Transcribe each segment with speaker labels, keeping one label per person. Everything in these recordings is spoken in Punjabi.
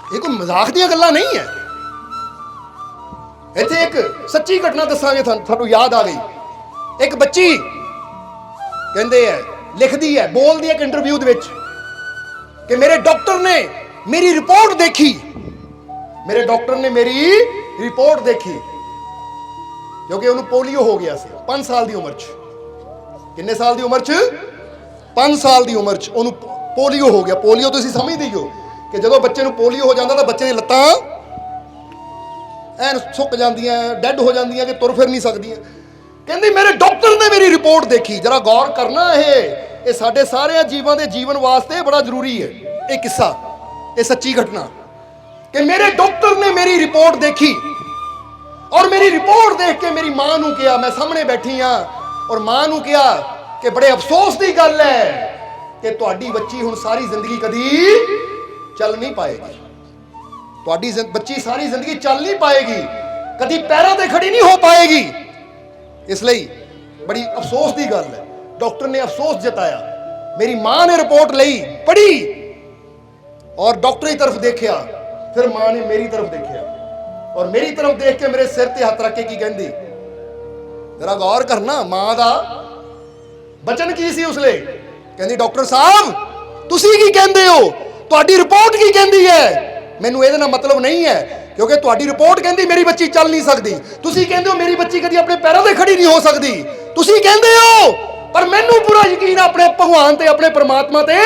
Speaker 1: ਇਹ ਕੋਈ ਮਜ਼ਾਕ ਦੀਆਂ ਗੱਲਾਂ ਨਹੀਂ ਹੈ। ਇੱਥੇ ਇੱਕ ਸੱਚੀ ਘਟਨਾ ਦੱਸਾਂਗੇ ਤੁਹਾਨੂੰ ਯਾਦ ਆ ਗਈ। ਇੱਕ ਬੱਚੀ ਕਹਿੰਦੇ ਹੈ, ਲਿਖਦੀ ਹੈ, ਬੋਲਦੀ ਹੈ ਇੱਕ ਇੰਟਰਵਿਊ ਦੇ ਵਿੱਚ ਕਿ ਮੇਰੇ ਡਾਕਟਰ ਨੇ ਮੇਰੀ ਰਿਪੋਰਟ ਦੇਖੀ, ਮੇਰੇ ਡਾਕਟਰ ਨੇ ਮੇਰੀ ਰਿਪੋਰਟ ਦੇਖੀ, ਕਿਉਂਕਿ ਉਹਨੂੰ ਪੋਲੀਓ ਹੋ ਗਿਆ ਸੀ 5 ਸਾਲ ਦੀ ਉਮਰ 'ਚ। ਕਿੰਨੇ ਸਾਲ ਦੀ ਉਮਰ 'ਚ? 5 ਸਾਲ ਦੀ ਉਮਰ 'ਚ ਉਹਨੂੰ ਪੋਲੀਓ ਹੋ ਗਿਆ। ਪੋਲੀਓ ਤੁਸੀਂ ਸਮਝਦੇ ਹੀ ਹੋ ਕਿ ਜਦੋਂ ਬੱਚੇ ਨੂੰ ਪੋਲੀਓ ਹੋ ਜਾਂਦਾ ਤਾਂ ਬੱਚੇ ਦੀਆਂ ਲੱਤਾਂ ਐਨ ਸੁੱਕ ਜਾਂਦੀਆਂ, ਡੈੱਡ ਹੋ ਜਾਂਦੀਆਂ ਕਿ ਤੁਰ ਫਿਰ ਨਹੀਂ ਸਕਦੀਆਂ। ਕਹਿੰਦੀ ਮੇਰੇ ਡਾਕਟਰ ਨੇ ਮੇਰੀ ਰਿਪੋਰਟ ਦੇਖੀ। ਜਰਾ ਗੌਰ ਕਰਨਾ, ਇਹ ਸਾਡੇ ਸਾਰਿਆਂ ਜੀਵਾਂ ਦੇ ਜੀਵਨ ਵਾਸਤੇ ਬੜਾ ਜ਼ਰੂਰੀ ਹੈ ਇਹ ਕਿੱਸਾ, ਇਹ ਸੱਚੀ ਘਟਨਾ ਕਿ ਮੇਰੇ ਡਾਕਟਰ ਨੇ ਮੇਰੀ ਰਿਪੋਰਟ ਦੇਖੀ ਔਰ ਮੇਰੀ ਰਿਪੋਰਟ ਦੇਖ ਕੇ ਮੇਰੀ ਮਾਂ ਨੂੰ ਕਿਹਾ, ਮੈਂ ਸਾਹਮਣੇ ਬੈਠੀ ਹਾਂ, ਔਰ ਮਾਂ ਨੂੰ ਕਿਹਾ ਕਿ ਬੜੇ ਅਫਸੋਸ ਦੀ ਗੱਲ ਹੈ ਕਿ ਤੁਹਾਡੀ ਬੱਚੀ ਹੁਣ ਸਾਰੀ ਜ਼ਿੰਦਗੀ ਕਦੀ ਚੱਲ ਨਹੀਂ ਪਾਏਗੀ। ਤੁਹਾਡੀ ਬੱਚੀ ਸਾਰੀ ਜ਼ਿੰਦਗੀ ਚੱਲ ਨਹੀਂ ਪਾਏਗੀ, ਕਦੀ ਪੈਰਾਂ ਤੇ ਖੜੀ ਨਹੀਂ ਹੋ ਪਾਏਗੀ। ਇਸ ਲਈ ਬੜੀ ਅਫਸੋਸ ਦੀ ਗੱਲ ਹੈ। ਡਾਕਟਰ ਨੇ ਅਫਸੋਸ ਜਤਾਇਆ। ਮੇਰੀ ਮਾਂ ਨੇ ਰਿਪੋਰਟ ਲਈ, ਪੜ੍ਹੀ ਔਰ ਡਾਕਟਰ ਦੀ ਤਰਫ ਦੇਖਿਆ, ਫਿਰ ਮਾਂ ਨੇ ਮੇਰੀ ਤਰਫ ਦੇਖਿਆ ਔਰ ਮੇਰੀ ਤਰਫ ਦੇਖ ਕੇ ਮੇਰੇ ਸਿਰ ਤੇ ਹੱਥ ਰੱਖ ਕੇ ਕੀ ਕਹਿੰਦੀ, ਜਰਾ ਗੌਰ ਕਰਨਾ, ਮਾਂ ਦਾ ਬਚਨ ਕੀ ਸੀ ਉਸ ਲਈ। ਕਹਿੰਦੀ ਡਾਕਟਰ ਸਾਹਿਬ ਤੁਸੀਂ ਕੀ ਕਹਿੰਦੇ ਹੋ, ਤੁਹਾਡੀ ਰਿਪੋਰਟ ਕੀ ਕਹਿੰਦੀ ਹੈ? ਮੈਨੂੰ ਇਹਦੇ ਨਾਲ ਮਤਲਬ ਨਹੀਂ ਹੈ, ਕਿਉਂਕਿ ਤੁਹਾਡੀ ਰਿਪੋਰਟ ਕਹਿੰਦੀ ਮੇਰੀ ਬੱਚੀ ਚੱਲ ਨਹੀਂ ਸਕਦੀ, ਤੁਸੀਂ ਕਹਿੰਦੇ ਹੋ ਮੇਰੀ ਬੱਚੀ ਕਦੀ ਆਪਣੇ ਪੈਰਾਂ ਤੇ ਖੜੀ ਨਹੀਂ ਹੋ ਸਕਦੀ, ਤੁਸੀਂ ਕਹਿੰਦੇ ਹੋ, ਪਰ ਮੈਨੂੰ ਪੂਰਾ ਯਕੀਨ ਆਪਣੇ ਭਗਵਾਨ ਤੇ, ਆਪਣੇ ਪ੍ਰਮਾਤਮਾ ਤੇ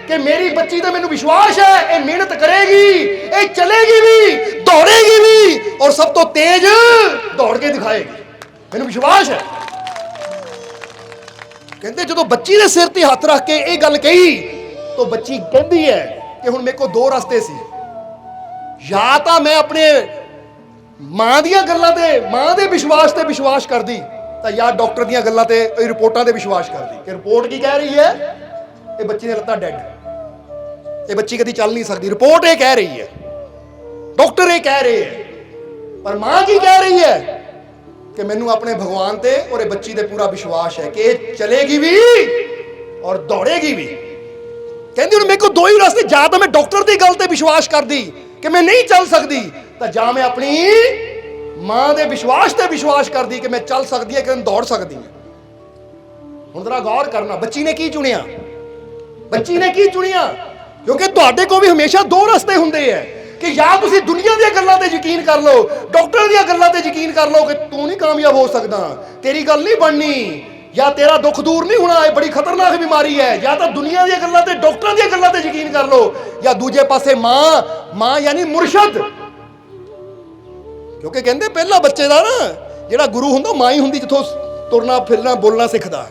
Speaker 1: ਕਿ ਮੇਰੀ ਬੱਚੀ ਤੇ ਮੈਨੂੰ ਵਿਸ਼ਵਾਸ ਹੈ, ਇਹ ਮਿਹਨਤ ਕਰੇਗੀ, ਇਹ ਚਲੇਗੀ ਵੀ, ਦੌੜੇਗੀ ਵੀ ਔਰ ਸਭ ਤੋਂ ਤੇਜ਼ ਦੌੜ ਕੇ ਦਿਖਾਏਗੀ, ਮੈਨੂੰ ਵਿਸ਼ਵਾਸ ਹੈ। ਕਹਿੰਦੇ ਜਦੋਂ ਬੱਚੀ ਦੇ ਸਿਰ ਤੇ ਹੱਥ ਰੱਖ ਕੇ ਇਹ ਗੱਲ ਕਹੀ ਤਾਂ ਬੱਚੀ ਕਹਿੰਦੀ ਹੈ ਕਿ ਹੁਣ ਮੇਰੇ ਕੋਲ ਦੋ ਰਸਤੇ ਸੀ, ਜਾਂ ਤਾਂ ਮੈਂ ਆਪਣੇ ਮਾਂ ਦੀਆਂ ਗੱਲਾਂ ਤੇ, ਮਾਂ ਦੇ ਵਿਸ਼ਵਾਸ ਤੇ ਵਿਸ਼ਵਾਸ ਕਰਦੀ, ਤਾਂ ਜਾਂ ਡਾਕਟਰ ਦੀਆਂ ਗੱਲਾਂ ਤੇ, ਰਿਪੋਰਟਾਂ ਤੇ ਵਿਸ਼ਵਾਸ ਕਰਦੀ ਕਿ ਰਿਪੋਰਟ ਕੀ ਕਹਿ ਰਹੀ ਹੈ, ਇਹ ਬੱਚੀ ਦੀਆਂ ਲੱਤਾਂ ਡੈਡ, ਇਹ ਬੱਚੀ ਕਦੀ ਚੱਲ ਨਹੀਂ ਸਕਦੀ। ਰਿਪੋਰਟ ਇਹ ਕਹਿ ਰਹੀ ਹੈ, ਡਾਕਟਰ ਇਹ ਕਹਿ ਰਹੇ ਹੈ, ਪਰ ਮਾਂ ਕੀ ਕਹਿ ਰਹੀ ਹੈ ਕਿ ਮੈਨੂੰ ਆਪਣੇ ਭਗਵਾਨ ਤੇ ਔਰ ਇਹ ਬੱਚੀ ਤੇ ਪੂਰਾ ਵਿਸ਼ਵਾਸ ਹੈ ਕਿ ਇਹ ਚਲੇਗੀ ਵੀ ਔਰ ਦੌੜੇਗੀ ਵੀ। ਕਹਿੰਦੀ ਹੁਣ ਮੇਰੇ ਕੋਲ ਦੋ ਹੀ ਰਸਤੇ, ਜਾਂ ਤਾਂ ਮੈਂ ਡਾਕਟਰ ਦੀ ਗੱਲ ਤੇ ਵਿਸ਼ਵਾਸ ਕਰਦੀ ਕਿ ਮੈਂ ਨਹੀਂ ਚੱਲ ਸਕਦੀ, ਤਾਂ ਜਾਂ ਮੈਂ ਆਪਣੀ ਮਾਂ ਦੇ ਵਿਸ਼ਵਾਸ ਤੇ ਵਿਸ਼ਵਾਸ ਕਰਦੀ ਕਿ ਮੈਂ ਚੱਲ ਸਕਦੀ ਹੈ, ਕਿ ਦੌੜ ਸਕਦੀ ਹੈ। ਹੁਣ ਜ਼ਰਾ ਗੌਰ ਕਰਨਾ, ਬੱਚੀ ਨੇ ਕੀ ਚੁਣਿਆ, ਬੱਚੀ ਨੇ ਕੀ ਚੁਣਿਆ? ਕਿਉਂਕਿ ਤੁਹਾਡੇ ਕੋਲ ਵੀ ਹਮੇਸ਼ਾ ਦੋ ਰਸਤੇ ਹੁੰਦੇ ਹੈ ਕਿ ਜਾਂ ਤੁਸੀਂ ਦੁਨੀਆ ਦੀਆਂ ਗੱਲਾਂ ਤੇ ਯਕੀਨ ਕਰ ਲਓ, ਡਾਕਟਰ ਦੀਆਂ ਗੱਲਾਂ ਤੇ ਯਕੀਨ ਕਰ ਲਓ ਕਿ ਤੂੰ ਨਹੀਂ ਕਾਮਯਾਬ ਹੋ ਸਕਦਾ, ਤੇਰੀ ਗੱਲ ਨਹੀਂ ਬਣਨੀ, ਜਾਂ ਤੇਰਾ ਦੁੱਖ ਦੂਰ ਨਹੀਂ ਹੋਣਾ, ਇਹ ਬੜੀ ਖਤਰਨਾਕ ਬਿਮਾਰੀ ਹੈ। ਜਾਂ ਤਾਂ ਦੁਨੀਆ ਦੀਆਂ ਗੱਲਾਂ ਤੇ, ਡਾਕਟਰਾਂ ਦੀਆਂ ਗੱਲਾਂ ਤੇ ਯਕੀਨ ਕਰ ਲਓ, ਜਾਂ ਦੂਜੇ ਪਾਸੇ ਮਾਂ ਯਾਨੀ ਮੁਰਸ਼ਦ। ਕਿਉਂਕਿ ਕਹਿੰਦੇ ਪਹਿਲਾ ਬੱਚੇ ਦਾ ਨਾ ਜਿਹੜਾ ਗੁਰੂ ਹੁੰਦਾ ਮਾਂ ਹੀ ਹੁੰਦੀ, ਜਿੱਥੋਂ ਤੁਰਨਾ ਫਿਰਨਾ ਬੋਲਣਾ ਸਿੱਖਦਾ ਹੈ।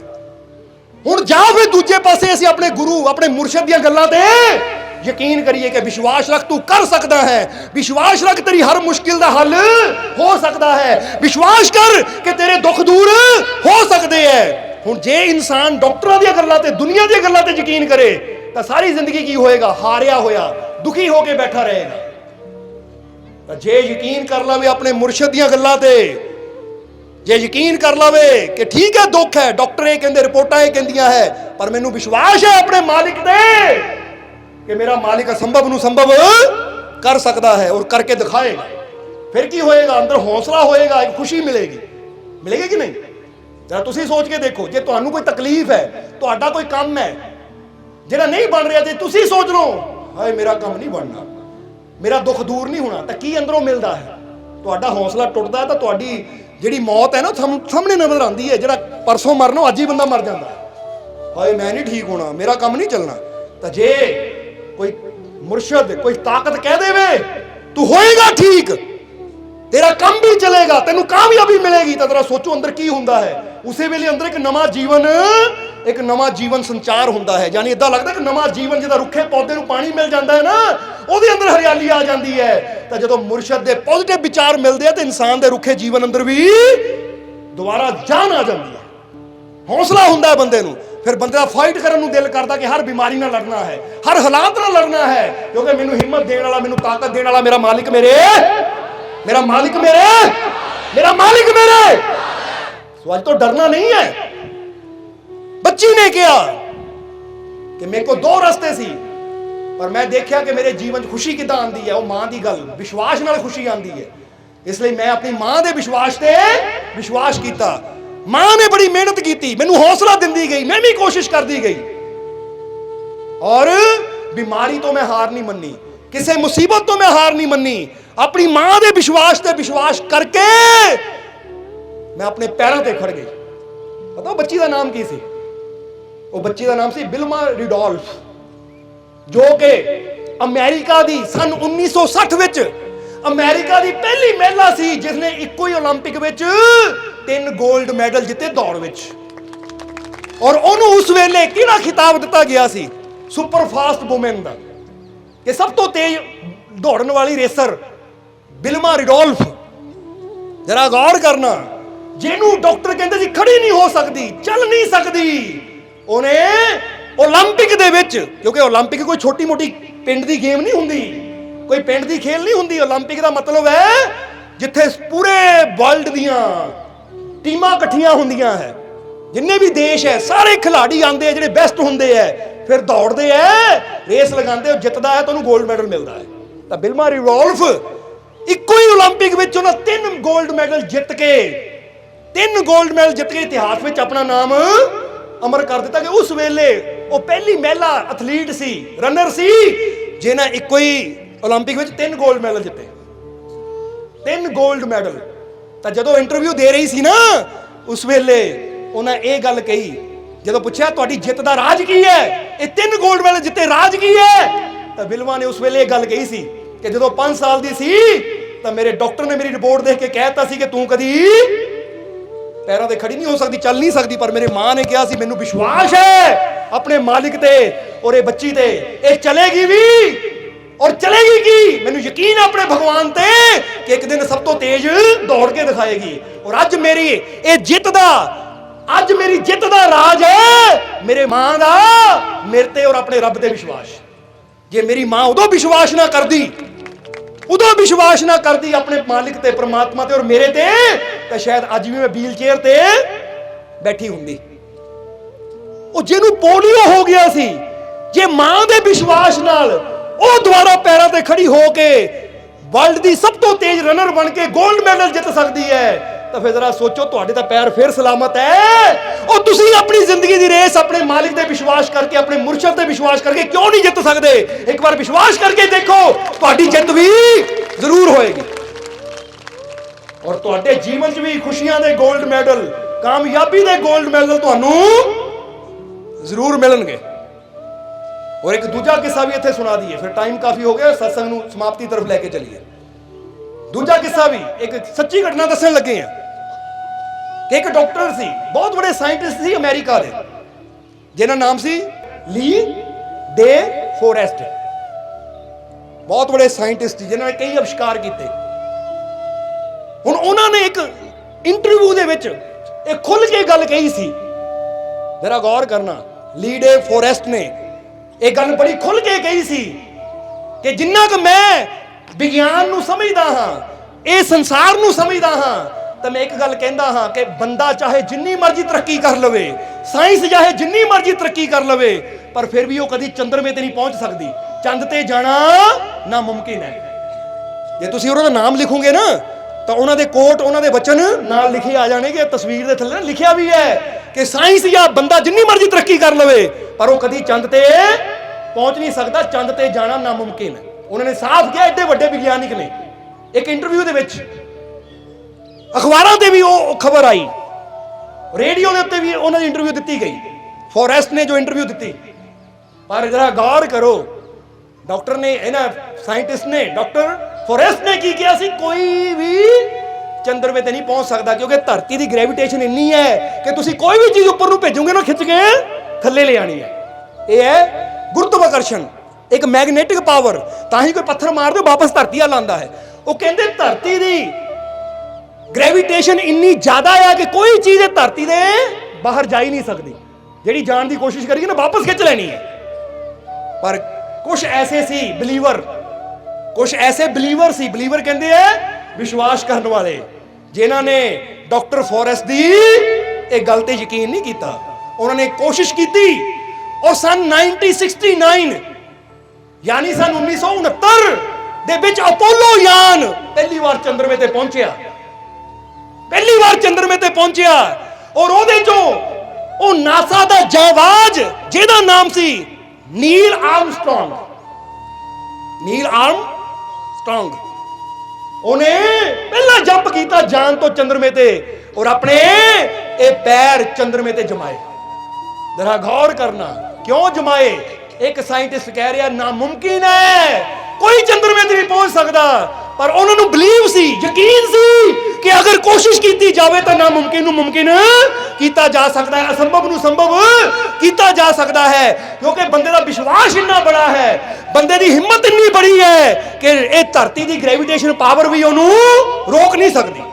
Speaker 1: ਹੁਣ ਜਾਂ ਫਿਰ ਦੂਜੇ ਪਾਸੇ ਅਸੀਂ ਆਪਣੇ ਗੁਰੂ, ਆਪਣੇ ਮੁਰਸ਼ਦ ਦੀਆਂ ਗੱਲਾਂ ਤੇ ਯਕੀਨ ਕਰੀਏ ਕਿ ਵਿਸ਼ਵਾਸ ਰੱਖ, ਤੂੰ ਕਰ ਸਕਦਾ ਹੈ, ਵਿਸ਼ਵਾਸ ਰੱਖ ਤੇਰੀ ਹਰ ਮੁਸ਼ਕਿਲ ਦਾ ਹੱਲ ਹੋ ਸਕਦਾ ਹੈ, ਵਿਸ਼ਵਾਸ ਕਰ ਕਿ ਤੇਰੇ ਦੁੱਖ ਦੂਰ ਹੋ ਸਕਦੇ ਹੈ। ਹੁਣ ਜੇ ਇਨਸਾਨ ਡਾਕਟਰਾਂ ਦੀਆਂ ਗੱਲਾਂ ਤੇ, ਦੁਨੀਆ ਦੀਆਂ ਗੱਲਾਂ ਤੇ ਯਕੀਨ ਕਰੇ ਤਾਂ ਸਾਰੀ ਜ਼ਿੰਦਗੀ ਕੀ ਹੋਏਗਾ, ਹਾਰਿਆ ਹੋਇਆ, ਦੁਖੀ ਹੋ ਕੇ ਬੈਠਾ ਰਹੇਗਾ। ਤਾਂ ਜੇ ਯਕੀਨ ਕਰ ਲਵੇ ਆਪਣੇ ਮੁਰਸ਼ਿਦ ਦੀਆਂ ਗੱਲਾਂ ਤੇ, ਜੇ ਯਕੀਨ ਕਰ ਲਵੇ ਕਿ ਠੀਕ ਹੈ ਦੁੱਖ ਹੈ, ਡਾਕਟਰ ਇਹ ਕਹਿੰਦੇ, ਰਿਪੋਰਟਾਂ ਇਹ ਕਹਿੰਦੀਆਂ ਹੈ, ਪਰ ਮੈਨੂੰ ਵਿਸ਼ਵਾਸ ਹੈ ਆਪਣੇ ਮਾਲਿਕ ਤੇ ਕਿ ਮੇਰਾ ਮਾਲਿਕ ਅਸੰਭਵ ਨੂੰ ਸੰਭਵ ਕਰ ਸਕਦਾ ਹੈ ਔਰ ਕਰਕੇ ਦਿਖਾਏਗਾ। ਫਿਰ ਕੀ ਹੋਏਗਾ, ਅੰਦਰ ਹੌਸਲਾ ਹੋਏਗਾ, ਇੱਕ ਖੁਸ਼ੀ ਮਿਲੇਗੀ, ਮਿਲੇਗੀ ਕਿ ਨਹੀਂ? ਜਰਾ ਤੁਸੀਂ ਸੋਚ ਕੇ ਦੇਖੋ, ਜੇ ਤੁਹਾਨੂੰ ਕੋਈ ਤਕਲੀਫ ਹੈ, ਤੁਹਾਡਾ ਕੋਈ ਕੰਮ ਹੈ ਜਿਹੜਾ ਨਹੀਂ ਬਣ ਰਿਹਾ, ਤੇ ਤੁਸੀਂ ਸੋਚ ਲਓ ਹਾਏ ਮੇਰਾ ਕੰਮ ਨਹੀਂ ਬਣਨਾ, ਮੇਰਾ ਦੁੱਖ ਦੂਰ ਨਹੀਂ ਹੋਣਾ, ਤਾਂ ਕੀ ਅੰਦਰੋਂ ਮਿਲਦਾ ਹੈ? ਤੁਹਾਡਾ ਹੌਸਲਾ ਟੁੱਟਦਾ ਹੈ, ਤਾਂ ਤੁਹਾਡੀ ਜਿਹੜੀ ਮੌਤ ਹੈ ਨਾ ਸਾਹਮਣੇ ਨਜ਼ਰ ਆਉਂਦੀ ਹੈ। ਜਿਹੜਾ ਪਰਸੋਂ ਮਰਨਾ ਅੱਜ ਹੀ ਬੰਦਾ ਮਰ ਜਾਂਦਾ, ਹਾਏ ਮੈਂ ਨਹੀਂ ਠੀਕ ਹੋਣਾ, ਮੇਰਾ ਕੰਮ ਨਹੀਂ ਚੱਲਣਾ। ਤਾਂ ਜੇ ਕੋਈ ਮੁਰਸ਼ਦ, ਕੋਈ ਤਾਕਤ ਕਹਿ ਦੇਵੇ ਤੂੰ ਹੋਏਗਾ ਠੀਕ, ਤੇਰਾ ਕੰਮ ਵੀ ਚਲੇਗਾ, ਤੈਨੂੰ ਕਾਮਯਾਬੀ ਮਿਲੇਗੀ, ਤਾਂ ਜਰਾ ਸੋਚੋ ਅੰਦਰ ਕੀ ਹੁੰਦਾ ਹੈ। ਉਸੇ ਵੇਲੇ ਅੰਦਰ ਇੱਕ ਨਵਾਂ ਜੀਵਨ ਸੰਚਾਰ ਹੁੰਦਾ ਹੈ। ਯਾਨੀ ਇਦਾਂ ਲੱਗਦਾ ਕਿ ਨਵਾਂ ਜੀਵਨ, ਜਿਹਦਾ ਰੁੱਖੇ ਪੌਦੇ ਨੂੰ ਪਾਣੀ ਮਿਲ ਜਾਂਦਾ ਹੈ ਨਾ, ਉਹਦੇ ਅੰਦਰ ਹਰਿਆਲੀ ਆ ਜਾਂਦੀ ਹੈ। ਤਾਂ ਜਦੋਂ ਮੁਰਸ਼ਦ ਦੇ ਪੋਜ਼ਿਟਿਵ ਵਿਚਾਰ ਮਿਲਦੇ ਆ ਤਾਂ ਇਨਸਾਨ ਦੇ ਰੁੱਖੇ ਜੀਵਨ ਅੰਦਰ ਵੀ ਦੁਬਾਰਾ ਜਾਨ ਆ ਜਾਂਦੀ ਹੈ, ਹੌਸਲਾ ਹੁੰਦਾ ਹੈ ਬੰਦੇ ਨੂੰ। ਫਿਰ ਬੰਦੇ ਦਾ ਫਾਈਟ ਕਰਨ ਨੂੰ ਦਿਲ ਕਰਦਾ ਕਿ ਹਰ ਬਿਮਾਰੀ ਨਾਲ ਲੜਨਾ ਹੈ, ਹਰ ਹਾਲਾਤ ਨਾਲ ਲੜਨਾ ਹੈ, ਕਿਉਂਕਿ ਮੈਨੂੰ ਹਿੰਮਤ ਦੇਣ ਵਾਲਾ, ਮੈਨੂੰ ਤਾਕਤ ਦੇਣ ਵਾਲਾ ਮੇਰਾ ਮਾਲਿਕ ਮੇਰਾ ਮਾਲਿਕ ਮੇਰੇ। ਸੋ ਅੱਜ ਤੋਂ ਡਰਨਾ ਨਹੀਂ ਹੈ। ਬੱਚੀ ਨੇ ਕਿਹਾ ਕਿ ਮੇਰੇ ਕੋਲ ਦੋ ਰਸਤੇ ਸੀ, पर मैं देखा कि मेरे जीवन खुशी किदां आंदी है, वो मां की गल विश्वास नाल खुशी आंदी है। इसलिए मैं अपनी मां के विश्वास से विश्वास किया। मां ने बड़ी मेहनत की, मैनू हौसला दिंदी गई, मैं भी कोशिश करती गई और बीमारी तो मैं हार नहीं मन्नी, किसी मुसीबत तो मैं हार नहीं मन्नी। अपनी मां के विश्वास से विश्वास करके मैं अपने पैरों ते खड़ गई। पता बच्ची का नाम की सी? वो बच्ची का नाम सी विल्मा रिडोल्फ, जो कि अमेरिका दी सन 1960 विच अमेरिका दी पहली महिला सी जिसने इको ही ओलंपिक विच 3 गोल्ड मैडल जिते दौड़ विच। और उन्होंने उस वेले किहड़ा खिताब दिता गया सी? सुपर फास्ट वुमेन दा, कि सब तो तेज दौड़न वाली रेसर विल्मा रिडोल्फ। जरा गौर करना, जिन्होंने डॉक्टर कहते सी खड़ी नहीं हो सकती, चल नहीं सकती, उन्हें ओलंपिक दे विच, क्योंकि ओलंपिक कोई छोटी मोटी पिंड दी गेम नहीं हुंदी, कोई पिंड दी खेल नहीं हुंदी। ओलंपिक का मतलब है जिथे पूरे वर्ल्ड दियां टीमां इकट्ठियां हुंदियां है, जिन्ने भी देश है सारे खिलाड़ी आंदे हैं, जिहड़े बेस्ट हुंदे हैं, फिर दौड़ते हैं, रेस लगाते, जितदा है तो उन्हें गोल्ड मैडल मिलता है। तो विल्मा रिडोल्फ इको ही ओलंपिक विच उन्हें 3 गोल्ड मैडल जित के 3 गोल्ड मैडल जित के इतिहास में अपना नाम अमर कर दिता कि उस वेले वो पहली महिला एथलीट सी, रनर सी, जिन्हें इको ही ओलंपिक में 3 गोल्ड मैडल जिते। 3 गोल्ड मैडल। तो जो इंटरव्यू दे रही सी ना, उस वेले उन्हें यह गल कही, जो पूछा तुहाडी जित दा राज की है, ये 3 गोल्ड मैडल जिते राज की है? तो विल्मा ने उस वेले यह गल कही सी कि जो 5 साल दी सी, तो मेरे डॉक्टर ने मेरी रिपोर्ट देख के कहता सी कि तू कदी पैरों ते खड़ी नहीं हो सकती, चल नहीं सकती, पर मेरी मां ने कहा सी मैनू विश्वास है अपने मालिक ते और ये बच्ची ते, ये चलेगी भी और चलेगी की, मैनू यकीन है अपने भगवान ते कि एक दिन सब तो तेज दौड़ के दिखाएगी। और अज मेरी ये जित दा, अज मेरी जित दा राज है मेरे मां दा मेरे ते और अपने रब ते विश्वास। जे मेरी मां उदों विश्वास ना करदी, उदों विश्वास ना करदी अपने मालिक ते, परमात्मा ते और मेरे ते, तो शायद अज भी मैं व्हील चेयर ते बैठी हुंदी। ਉਹ ਜਿਹਨੂੰ ਪੋਲੀਓ ਹੋ ਗਿਆ ਸੀ, ਜੇ ਮਾਂ ਦੇ ਵਿਸ਼ਵਾਸ ਨਾਲ ਉਹ ਦੁਬਾਰਾ ਪੈਰਾਂ ਤੇ ਖੜੀ ਹੋ ਕੇ ਵਰਲਡ ਦੀ ਸਭ ਤੋਂ ਤੇਜ਼ ਰਨਰ ਬਣ ਕੇ 골ਡ ਮੈਡਲ ਜਿੱਤ ਸਕਦੀ ਹੈ, ਤਾਂ ਫਿਰ ਜ਼ਰਾ ਸੋਚੋ ਤੁਹਾਡੇ ਤਾਂ ਪੈਰ ਫਿਰ ਸਲਾਮਤ ਹੈ। ਉਹ ਤੁਸੀਂ ਆਪਣੀ ਜ਼ਿੰਦਗੀ ਦੀ ਰੇਸ ਆਪਣੇ ਮਾਲਿਕ ਤੇ ਵਿਸ਼ਵਾਸ ਕਰਕੇ, ਆਪਣੇ ਮੁਰਸ਼ਦ ਤੇ ਵਿਸ਼ਵਾਸ ਕਰਕੇ ਕਿਉਂ ਨਹੀਂ ਜਿੱਤ ਸਕਦੇ? ਇੱਕ ਵਾਰ ਵਿਸ਼ਵਾਸ ਕਰਕੇ ਦੇਖੋ, ਤੁਹਾਡੀ ਜਿੱਤ ਵੀ ਜ਼ਰੂਰ ਹੋਏਗੀ। ਔਰ ਤੁਹਾਡੇ ਜੀਵਨ 'ਚ ਵੀ ਖੁਸ਼ੀਆਂ ਦੇ 골ਡ ਮੈਡਲ, ਕਾਮਯਾਬੀ ਦੇ 골ਡ ਮੈਡਲ ਤੁਹਾਨੂੰ जरूर मिलणगे। और एक दूजा किस्सा भी इत्थे सुना दिए, फिर टाइम काफी हो गया, सत्संग नूं समाप्ति तरफ लेके चलिए। दूजा किस्सा भी एक सच्ची घटना दसन लगे हैं कि एक डॉक्टर सी, बहुत बड़े साइंटिस्ट सी अमेरिका दे, जिन्हां नाम सी ली डे फॉरेस्ट। बहुत बड़े साइंटिस्ट जिन्हां ने कई आविष्कार किए। हुण उन्होंने एक इंटरव्यू दे विच एक खुल के गल कही सी, जरा गौर करना। ली डे फॉरेस्ट ने एक गल बड़ी खुल के कही सी कि जिन्ना कि मैं विज्ञान नूं समझदा हां, इह संसार नूं समझदा हां, तो मैं एक गल कहंदा हां कि बंदा चाहे जिन्नी मर्जी तरक्की कर लवे, साइंस चाहे जिन्नी मर्जी तरक्की कर लवे, पर फिर भी वो कदी चंद्रमे ते नहीं पहुंच सकदी। चंद ते जाना नामुमकिन है। जे तुसीं उहनां दा नाम लिखोगे ना, तो उन्होंने कोट, उन्होंने वचन नाल लिखे आ जाने कि तस्वीर के थल्ले लिखा भी है कि साइंस या बंदा जिन्नी मर्जी तरक्की कर लवे, पर वो कदी चंद ते पहुंच नहीं सकता, चंद ते जाना नामुमकिन है। उन्होंने साफ किया, एडे वड्डे विज्ञानिक ने। एक इंटरव्यू दे विच अखबारां ते भी वो खबर आई, रेडियो के उत्ते भी उन्होंने इंटरव्यू दी गई, फॉरेस्ट ने जो इंटरव्यू दी। पर जरा गौर करो, डॉक्टर ने, इन्हां साइंटिस्ट ने, डॉक्टर फॉरेस्ट ने की किया सी, कोई भी चंद्रमे ते नहीं पहुंच सकता, क्योंकि धरती की ग्रेविटेशन इन्नी है कि तुसी कोई भी चीज ऊपर नूं भेजोगे ना, खिंच के थल्ले ले आनी है। यह है गुरुत्वाकर्षण, एक मैग्नेटिक पावर। तां ही कोई पत्थर मार दो वापस धरती वाल आंदा है। वो कहंदे धरती की ग्रेविटेशन इन्नी ज्यादा है कि कोई चीज धरती दे बाहर जा ही नहीं सकती, जिहड़ी जाण की कोशिश करेगी ना वापस खिंच लेनी है। पर कुछ ऐसे सी बिलीवर, कुछ ऐसे बिलीवर सी, बिलीवर कहते हैं विश्वास करने वाले, जिन्हों ने डॉक्टर फॉरेस्ट की एक गल ते यकीन नहीं किया। उन्होंने कोशिश की और सन 1969 यानी सन 1969 ਦੇ ਵਿੱਚ ਅਪੋਲੋ ਯਾਨ ਪਹਿਲੀ ਵਾਰ ਚੰਦਰਮੇ ਤੇ ਪਹੁੰਚਿਆ, ਪਹਿਲੀ ਵਾਰ ਚੰਦਰਮੇ ਤੇ ਪਹੁੰਚਿਆ। ਔਰ ਉਹਦੇ ਚੋਂ ਉਹ ਨਾਸਾ ਦਾ ਜਾਂਬਾਜ਼ ਜਿਹਦਾ ਨਾਮ ਸੀ ਨੀਲ ਆਰਮਸਟਰੋਂਗ, ਨੀਲ ਆਰਮਸਟਰੋਂਗ, ਉਹਨੇ ਪਹਿਲਾ ਜੰਪ ਕੀਤਾ ਜਾਨ ਤੋਂ ਚੰਦਰਮੇ ਤੇ ਔਰ ਆਪਣੇ ਇਹ ਪੈਰ ਚੰਦਰਮੇ ਤੇ ਜਮਾਏ। जरा गौर करना क्यों जमाए। एक साइंटिस्ट कह रहा नामुमकिन है, कोई चंद्रमे ते नहीं पहुंच सकता, पर उन्होंने बिलीव सी, यकीन सी कि अगर कोशिश की जाए तो नामुमकिन नूं मुमकिन किया जा सकता है, असंभव नूं संभव किया जा सकता है। क्योंकि बंदे का विश्वास इन्ना बड़ा है, बंदे की हिम्मत इन्नी बड़ी है कि इस धरती की ग्रेविटेशन पावर भी उन्होंने रोक नहीं सकती।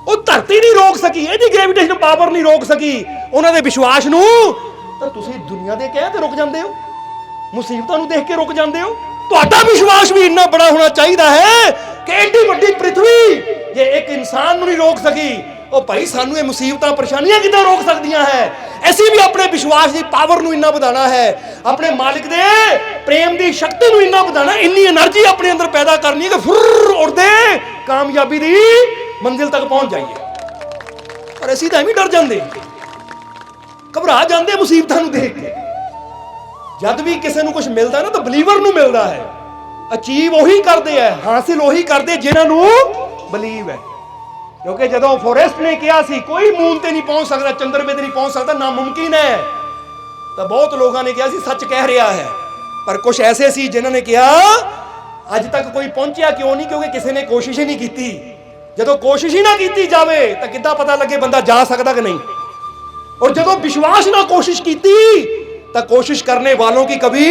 Speaker 1: ਉਹ ਧਰਤੀ ਨਹੀਂ ਰੋਕ ਸਕੀ, ਇਹਦੀ ਗ੍ਰੈਵਿਟੇਸ਼ਨ ਪਾਵਰ ਨਹੀਂ ਰੋਕ ਸਕੀ ਉਹਨਾਂ ਦੇ ਵਿਸ਼ਵਾਸ ਨੂੰ। ਤਾਂ ਤੁਸੀਂ ਦੁਨੀਆ ਦੇ ਕਹਿ ਤੇ ਰੁਕ ਜਾਂਦੇ ਹੋ, ਮੁਸੀਬਤਾਂ ਨੂੰ ਦੇਖ ਕੇ ਰੁਕ ਜਾਂਦੇ ਹੋ। ਤੁਹਾਡਾ ਵਿਸ਼ਵਾਸ ਵੀ ਇੰਨਾ ਬੜਾ ਹੋਣਾ ਚਾਹੀਦਾ ਹੈ ਕਿ ਐਡੀ ਵੱਡੀ ਪ੍ਰਿਥਵੀ ਜੇ ਇੱਕ ਇਨਸਾਨ ਨੂੰ ਨਹੀਂ ਰੋਕ ਸਕੀ, ਉਹ ਭਾਈ ਸਾਨੂੰ ਇਹ ਮੁਸੀਬਤਾਂ ਪਰੇਸ਼ਾਨੀਆਂ ਕਿੱਦਾਂ ਰੋਕ ਸਕਦੀਆਂ ਹੈ। ਅਸੀਂ ਵੀ ਆਪਣੇ ਵਿਸ਼ਵਾਸ ਦੀ ਪਾਵਰ ਨੂੰ ਇੰਨਾ ਵਧਾਉਣਾ ਹੈ, ਆਪਣੇ ਮਾਲਿਕ ਦੇ ਪ੍ਰੇਮ ਦੀ ਸ਼ਕਤੀ ਨੂੰ ਇੰਨਾ ਵਧਾਉਣਾ, ਇੰਨੀ એનર્ਜੀ ਆਪਣੇ ਅੰਦਰ ਪੈਦਾ ਕਰਨੀ ਹੈ ਕਿ ਫੁਰ ਉੜਦੇ ਕਾਮਯਾਬੀ ਦੀ मंजिल तक पहुंच जाइए। पर असीं तां एवें डर जाते, घबरा जाते मुसीबतां नूं देख के। जद भी किसी नूं कुछ मिलता ना तो बिलीवर नूं मिलता है। अचीव उही करते हैं, हासिल उही करते जिन्हां नूं बिलीव है। क्योंकि जदों फॉरेस्ट ने कहा सी कोई मून ते नहीं पहुंच सकता, चंद्रमे ते नहीं पहुंच सकता, नामुमकिन है, तो बहुत लोगों ने कहा सी सच कह रहा है। पर कुछ ऐसे सी जिन्होंने कहा अज तक कोई पहुंचा क्यों नहीं, क्योंकि किसी ने कोशिश ही नहीं की। ਜਦੋਂ ਕੋਸ਼ਿਸ਼ ਹੀ ਨਾ ਕੀਤੀ ਜਾਵੇ ਤਾਂ ਕਿੱਦਾਂ ਪਤਾ ਲੱਗੇ ਬੰਦਾ ਜਾ ਸਕਦਾ ਕਿ ਨਹੀਂ। और ਜਦੋਂ विश्वास ना कोशिश ਕੀਤੀ ਤਾਂ कोशिश करने वालों की कभी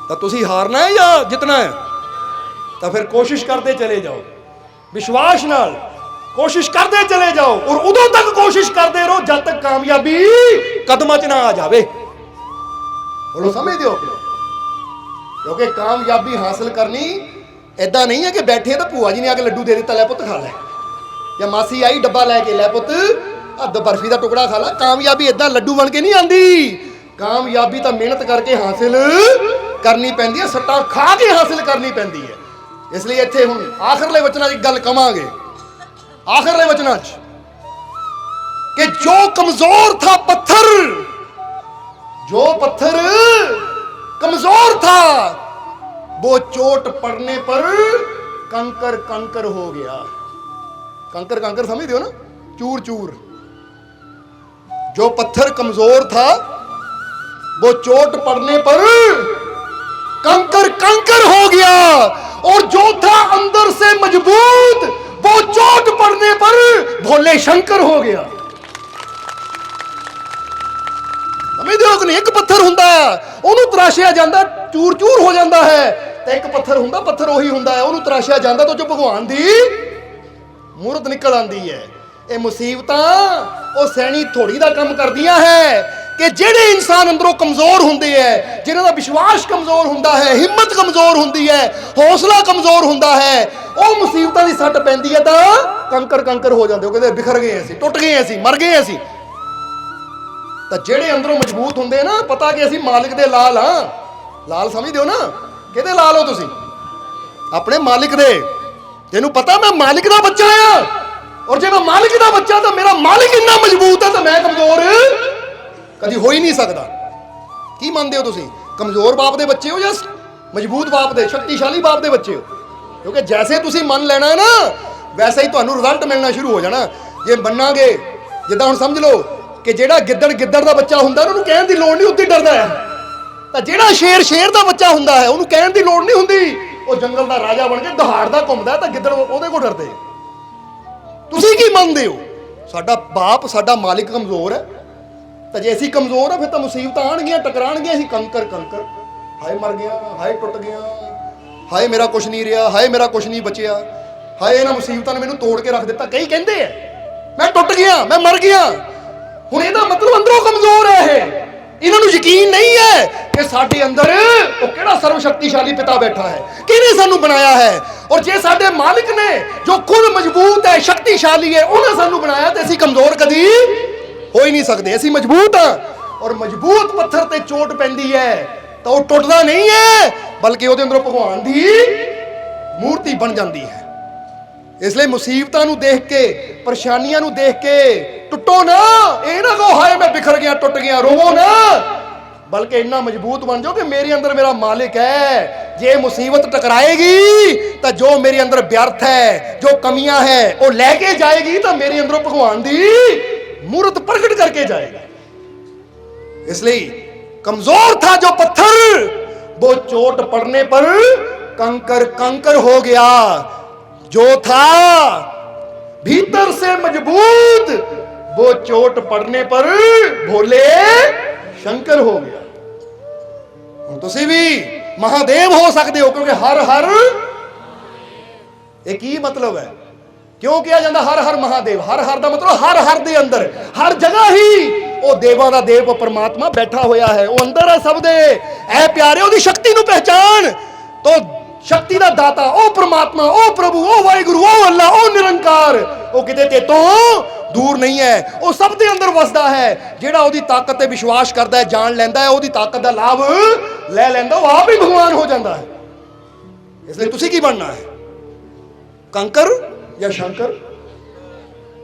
Speaker 1: ਤਾਂ ਤੁਸੀਂ ਹਾਰਨਾ है या जितना है, ਤਾਂ फिर कोशिश करते चले जाओ, विश्वास नाल कोशिश करते चले जाओ और उदों तक कोशिश करते रहो जब तक कामयाबी कदमां च ना आ जावे। बोलो समझदे हो? क्योंकि कामयाबी हासिल करनी इदा नहीं है कि बैठे तो भूआ जी ने आके लड्डू दे दिता, लै पुत खा लै, या मासी आई डब्बा लैके लै पुत बर्फी का टुकड़ा खा ला। कामयाबी इदा लड्डू बन के नहीं आती, कामयाबी तो मेहनत करके हासिल करनी पैंदी है, सट्टा खा के हासिल करनी पैंदी है। इसलिए इत्थे हुण आखिरले वचनां च गल कवांगे, आखिरले वचनां च कि जो कमजोर था पत्थर, जो पत्थर कमजोर था वो चोट पड़ने पर कंकर कंकर हो गया। कंकर कंकर समझते हो ना, चूर चूर। जो पत्थर कमजोर था वो चोट पड़ने पर कंकर कंकर हो गया, और जो था अंदर से मजबूत वो चोट पड़ने पर भोले शंकर हो गया। समझते हो कि नहीं? एक पत्थर हुंदा ਉਹਨੂੰ ਤਰਾਸ਼ਿਆ ਜਾਂਦਾ ਚੂਰ ਚੂਰ ਹੋ ਜਾਂਦਾ ਹੈ, ਤੇ ਇੱਕ ਪੱਥਰ ਹੁੰਦਾ, ਪੱਥਰ ਉਹੀ ਹੁੰਦਾ ਹੈ, ਉਹਨੂੰ ਤਰਾਸ਼ਿਆ ਜਾਂਦਾ ਤਾਂ ਜੋ ਭਗਵਾਨ ਦੀ ਮੂਰਤ ਨਿਕਲ ਆਂਦੀ ਹੈ। ਇਹ ਮੁਸੀਬਤਾਂ ਉਹ ਸੈਣੀ ਥੋੜੀ ਦਾ ਕੰਮ ਕਰਦੀਆਂ ਹੈ ਕਿ ਜਿਹੜੇ ਇਨਸਾਨ ਅੰਦਰੋਂ ਕਮਜ਼ੋਰ ਹੁੰਦੇ ਹੈ, ਜਿਨ੍ਹਾਂ ਦਾ ਵਿਸ਼ਵਾਸ ਕਮਜ਼ੋਰ ਹੁੰਦਾ ਹੈ, ਹਿੰਮਤ ਕਮਜ਼ੋਰ ਹੁੰਦੀ ਹੈ, ਹੌਸਲਾ ਕਮਜ਼ੋਰ ਹੁੰਦਾ ਹੈ, ਉਹ ਮੁਸੀਬਤਾਂ ਦੀ ਸੱਟ ਪੈਂਦੀ ਹੈ ਤਾਂ ਕੰਕਰ ਕੰਕਰ ਹੋ ਜਾਂਦੇ। ਉਹ ਕਹਿੰਦੇ ਬਿਖਰ ਗਏ ਅਸੀਂ, ਟੁੱਟ ਗਏ ਅਸੀਂ, ਮਰ ਗਏ ਅਸੀਂ। ਤਾਂ ਜਿਹੜੇ ਅੰਦਰੋਂ ਮਜ਼ਬੂਤ ਹੁੰਦੇ ਨਾ, ਪਤਾ ਕਿ ਅਸੀਂ ਮਾਲਿਕ ਦੇ ਲਾਲ ਹਾਂ। ਲਾਲ ਸਮਝਦੇ ਹੋ ਨਾ? ਕਿਹਦੇ ਲਾਲ ਹੋ ਤੁਸੀਂ? ਆਪਣੇ ਮਾਲਿਕ ਦੇ। ਤੈਨੂੰ ਪਤਾ ਮੈਂ ਮਾਲਿਕ ਦਾ ਬੱਚਾ ਆ, ਔਰ ਜੇ ਮੈਂ ਮਾਲਿਕ ਦਾ ਬੱਚਾ ਤਾਂ ਮੇਰਾ ਮਾਲਿਕ ਇੰਨਾ ਮਜ਼ਬੂਤ ਹੈ ਤਾਂ ਮੈਂ ਕਮਜ਼ੋਰ ਕਦੀ ਹੋ ਹੀ ਨਹੀਂ ਸਕਦਾ। ਕੀ ਮੰਨਦੇ ਹੋ ਤੁਸੀਂ? ਕਮਜ਼ੋਰ ਬਾਪ ਦੇ ਬੱਚੇ ਹੋ ਜਾਂ ਮਜ਼ਬੂਤ ਬਾਪ ਦੇ, ਸ਼ਕਤੀਸ਼ਾਲੀ ਬਾਪ ਦੇ ਬੱਚੇ ਹੋ? ਕਿਉਂਕਿ ਜੈਸੇ ਤੁਸੀਂ ਮੰਨ ਲੈਣਾ ਨਾ ਵੈਸੇ ਹੀ ਤੁਹਾਨੂੰ ਰਿਜ਼ਲਟ ਮਿਲਣਾ ਸ਼ੁਰੂ ਹੋ ਜਾਣਾ। ਜੇ ਮੰਨਾਂਗੇ, ਜਿੱਦਾਂ ਹੁਣ ਸਮਝ ਲਓ ਕਿ ਜਿਹੜਾ ਗਿੱਦੜ ਗਿੱਦੜ ਦਾ ਬੱਚਾ ਹੁੰਦਾ ਉਹਨੂੰ ਕਹਿਣ ਦੀ ਲੋੜ ਨਹੀਂ, ਉੱਤੇ ਡਰਦਾ ਹੈ। ਤਾਂ ਜਿਹੜਾ ਸ਼ੇਰ ਸ਼ੇਰ ਦਾ ਬੱਚਾ ਹੁੰਦਾ ਹੈ ਉਹਨੂੰ ਕਹਿਣ ਦੀ ਲੋੜ ਨਹੀਂ ਹੁੰਦੀ, ਉਹ ਜੰਗਲ ਦਾ ਰਾਜਾ ਬਣ ਕੇ ਦਹਾੜਦਾ ਘੁੰਮਦਾ ਤਾਂ ਗਿੱਦੜ ਉਹਦੇ ਕੋਲ ਡਰਦੇ। ਤੁਸੀਂ ਕੀ ਮੰਨਦੇ ਹੋ? ਸਾਡਾ ਬਾਪ, ਸਾਡਾ ਮਾਲਿਕ ਕਮਜ਼ੋਰ ਹੈ, ਤਾਂ ਜੇ ਅਸੀਂ ਕਮਜ਼ੋਰ ਆ ਫਿਰ ਤਾਂ ਮੁਸੀਬਤਾਂ ਆਣਗੀਆਂ, ਟਕਰਾਣਗੀਆਂ। ਅਸੀਂ ਕੰਕਰ ਕੰਕਰ, ਹਾਏ ਮਰ ਗਿਆ, ਹਾਏ ਟੁੱਟ ਗਿਆ, ਹਾਏ ਮੇਰਾ ਕੁਛ ਨਹੀਂ ਰਿਹਾ, ਹਾਏ ਮੇਰਾ ਕੁਛ ਨਹੀਂ ਬਚਿਆ, ਹਾਏ ਇਹਨਾਂ ਮੁਸੀਬਤਾਂ ਨੇ ਮੈਨੂੰ ਤੋੜ ਕੇ ਰੱਖ ਦਿੱਤਾ। ਕਈ ਕਹਿੰਦੇ ਆ ਮੈਂ ਟੁੱਟ ਗਿਆ, ਮੈਂ ਮਰ ਗਿਆ। ਹੁਣ ਇਹਦਾ ਮਤਲਬ ਅੰਦਰੋਂ ਕਮਜ਼ੋਰ ਹੈ ਇਹ। ਇਹਨਾਂ ਨੂੰ ਯਕੀਨ ਨਹੀਂ ਹੈ ਕਿ ਸਾਡੇ ਅੰਦਰ ਉਹ ਕਿਹੜਾ ਸਰਵ ਸ਼ਕਤੀਸ਼ਾਲੀ ਪਿਤਾ ਬੈਠਾ ਹੈ, ਕਿਹਨੇ ਸਾਨੂੰ ਬਣਾਇਆ ਹੈ। ਔਰ ਜੇ ਸਾਡੇ ਮਾਲਿਕ ਨੇ ਜੋ ਖੁਦ ਮਜ਼ਬੂਤ ਹੈ, ਸ਼ਕਤੀਸ਼ਾਲੀ ਹੈ, ਉਹਨੇ ਸਾਨੂੰ ਬਣਾਇਆ ਤੇ ਅਸੀਂ ਕਮਜ਼ੋਰ ਕਦੀ ਹੋ ਹੀ ਨਹੀਂ ਸਕਦੇ। ਅਸੀਂ ਮਜ਼ਬੂਤ ਹਾਂ, ਔਰ ਮਜ਼ਬੂਤ ਪੱਥਰ ਤੇ ਚੋਟ ਪੈਂਦੀ ਹੈ ਤਾਂ ਉਹ ਟੁੱਟਦਾ ਨਹੀਂ ਹੈ, ਬਲਕਿ ਉਹਦੇ ਅੰਦਰੋਂ ਭਗਵਾਨ ਦੀ ਮੂਰਤੀ ਬਣ ਜਾਂਦੀ ਹੈ। ਇਸ ਲਈ ਮੁਸੀਬਤਾਂ ਨੂੰ ਦੇਖ ਕੇ, ਪਰੇਸ਼ਾਨੀਆਂ ਨੂੰ ਦੇਖ ਕੇ ਟੁੱਟੋ ਨਾ। ਇਹ ਨਾ ਕਹੋ ਹਾਏ ਮੈਂ ਬਿਖਰ ਗਿਆ, ਟੁੱਟ ਗਿਆ, ਰੋਵੋ ਨਾ, ਬਲਕਿ ਇੰਨਾ ਮਜ਼ਬੂਤ ਬਣ ਜਾਓ ਕਿ ਮੇਰੇ ਅੰਦਰ ਮੇਰਾ ਮਾਲਿਕ ਹੈ। ਜੇ ਮੁਸੀਬਤ ਟਕਰਾਏਗੀ ਤਾਂ ਜੋ ਮੇਰੇ ਅੰਦਰ ਵਿਅਰਥ ਹੈ, ਜੋ ਕਮੀਆਂ ਹੈ, ਉਹ ਲੈ ਕੇ ਜਾਏਗੀ, ਤਾਂ ਮੇਰੇ ਅੰਦਰੋਂ ਭਗਵਾਨ ਦੀ ਮੂਰਤ ਪ੍ਰਗਟ ਕਰਕੇ ਜਾਏਗਾ। इसलिए कमजोर था जो पत्थर, वो चोट पड़ने पर कंकर कंकर हो गया। जो था भीतर से मजबूत, वो चोट पड़ने पर भोले शंकर हो गया। ਹੁਣ ਤੁਸੀਂ ਵੀ ਮਹਾਦੇਵ ਹੋ ਸਕਦੇ ਹੋ, ਕਿਉਂਕਿ ਹਰ ਹਰ, ਇਹ ਕੀ ਮਤਲਬ ਹੈ? ਕਿਉਂ ਕਿਹਾ ਜਾਂਦਾ ਹਰ ਹਰ ਮਹਾਦੇਵ? ਹਰ ਹਰ ਦਾ ਮਤਲਬ ਹਰ ਹਰ ਦੇ ਅੰਦਰ, ਹਰ ਜਗ੍ਹਾ ਹੀ ਉਹ ਦੇਵਾਂ ਦਾ ਦੇਵ ਪਰਮਾਤਮਾ ਬੈਠਾ ਹੋਇਆ ਹੈ। ਉਹ ਅੰਦਰ ਹੈ ਸਭ ਦੇ। ਐ ਪਿਆਰੇ, ਉਹਦੀ ਸ਼ਕਤੀ ਨੂੰ ਪਹਿਚਾਨ। ਤੋ ਸ਼ਕਤੀ ਦਾ ਦਾਤਾ ਉਹ ਪਰਮਾਤਮਾ, ਉਹ ਪ੍ਰਭੂ, ਉਹ ਵਾਹਿਗੁਰੂ, ਉਹ ਅੱਲਾ, ਉਹ ਨਿਰੰਕਾਰ, ਉਹ ਕਿਤੇ ਤੇਤੋਂ ਦੂਰ ਨਹੀਂ ਹੈ। ਉਹ ਸਭ ਦੇ ਅੰਦਰ ਵਸਦਾ ਹੈ। ਜਿਹੜਾ ਉਹਦੀ ਤਾਕਤ ਤੇ ਵਿਸ਼ਵਾਸ ਕਰਦਾ ਹੈ, ਜਾਣ ਲੈਂਦਾ ਹੈ, ਉਹਦੀ ਤਾਕਤ ਦਾ ਲਾਭ ਲੈ ਲੈਂਦਾ, ਉਹ ਆਪ ਹੀ ਭਗਵਾਨ ਹੋ ਜਾਂਦਾ ਹੈ। ਇਸ ਲਈ ਤੁਸੀਂ ਕੀ ਬਣਨਾ ਹੈ? ਕੰਕਰ ਜਾਂ ਸ਼ੰਕਰ?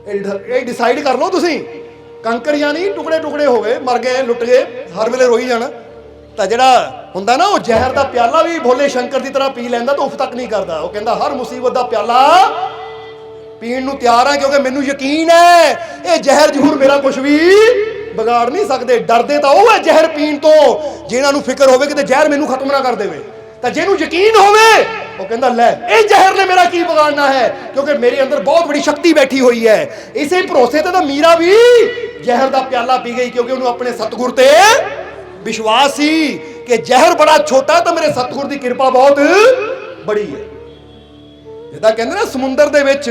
Speaker 1: ਇਹ ਡਿਸਾਈਡ ਕਰ ਲਓ ਤੁਸੀਂ। ਕੰਕਰ ਯਾਨੀ ਟੁਕੜੇ ਟੁਕੜੇ ਹੋ ਗਏ, ਮਰ ਗਏ, ਲੁੱਟ ਗਏ, ਹਰ ਵੇਲੇ ਰੋਈ ਜਾਣਾ। ਤਾਂ ਜਿਹੜਾ ਹੁੰਦਾ ਨਾ, ਉਹ ਜ਼ਹਿਰ ਦਾ ਪਿਆਲਾ ਵੀ ਭੋਲੇ ਸ਼ੰਕਰ ਦੀ ਤਰ੍ਹਾਂ ਪੀ ਲੈਂਦਾ ਤਾਂ ਉਫ ਤੱਕ ਨਹੀਂ ਕਰਦਾ। ਉਹ ਕਹਿੰਦਾ ਹਰ ਮੁਸੀਬਤ ਦਾ ਪਿਆਲਾ ਪੀਣ ਨੂੰ ਤਿਆਰ ਹੈ, ਕਿਉਂਕਿ ਮੈਨੂੰ ਯਕੀਨ ਹੈ ਇਹ ਜ਼ਹਿਰ ਜ਼ਹੂਰ ਮੇਰਾ ਕੁਝ ਵੀ ਵਿਗਾੜ ਨਹੀਂ ਸਕਦੇ। ਡਰਦੇ ਤਾਂ ਉਹ ਹੈ ਜ਼ਹਿਰ ਪੀਣ ਤੋਂ ਜਿਨ੍ਹਾਂ ਨੂੰ ਫਿਕਰ ਹੋਵੇ ਕਿਤੇ ਜ਼ਹਿਰ ਮੈਨੂੰ ਖਤਮ ਨਾ ਕਰ ਦੇਵੇ। ਤਾਂ ਜਿਹਨੂੰ ਯਕੀਨ ਹੋਵੇ ਉਹ ਕਹਿੰਦਾ ਲੈ ਇਹ ਜ਼ਹਿਰ ਨੇ ਮੇਰਾ ਕੀ ਵਿਗਾੜਨਾ ਹੈ, ਕਿਉਂਕਿ ਮੇਰੇ ਅੰਦਰ ਬਹੁਤ ਬੜੀ ਸ਼ਕਤੀ ਬੈਠੀ ਹੋਈ ਹੈ। ਇਸੇ ਭਰੋਸੇ ਤੇ ਤਾਂ ਮੀਰਾ ਵੀ ਜ਼ਹਿਰ ਦਾ ਪਿਆਲਾ ਪੀ ਗਈ, ਕਿਉਂਕਿ ਉਹਨੂੰ ਆਪਣੇ ਸਤਿਗੁਰ ਤੇ ਵਿਸ਼ਵਾਸ ਸੀ ਕਿ ਜ਼ਹਿਰ ਬੜਾ ਛੋਟਾ ਤਾਂ ਮੇਰੇ ਸਤਿਗੁਰ ਦੀ ਕਿਰਪਾ ਬਹੁਤ ਬੜੀ ਹੈ। ਜਿੱਦਾਂ ਕਹਿੰਦੇ ਨਾ, ਸਮੁੰਦਰ ਦੇ ਵਿੱਚ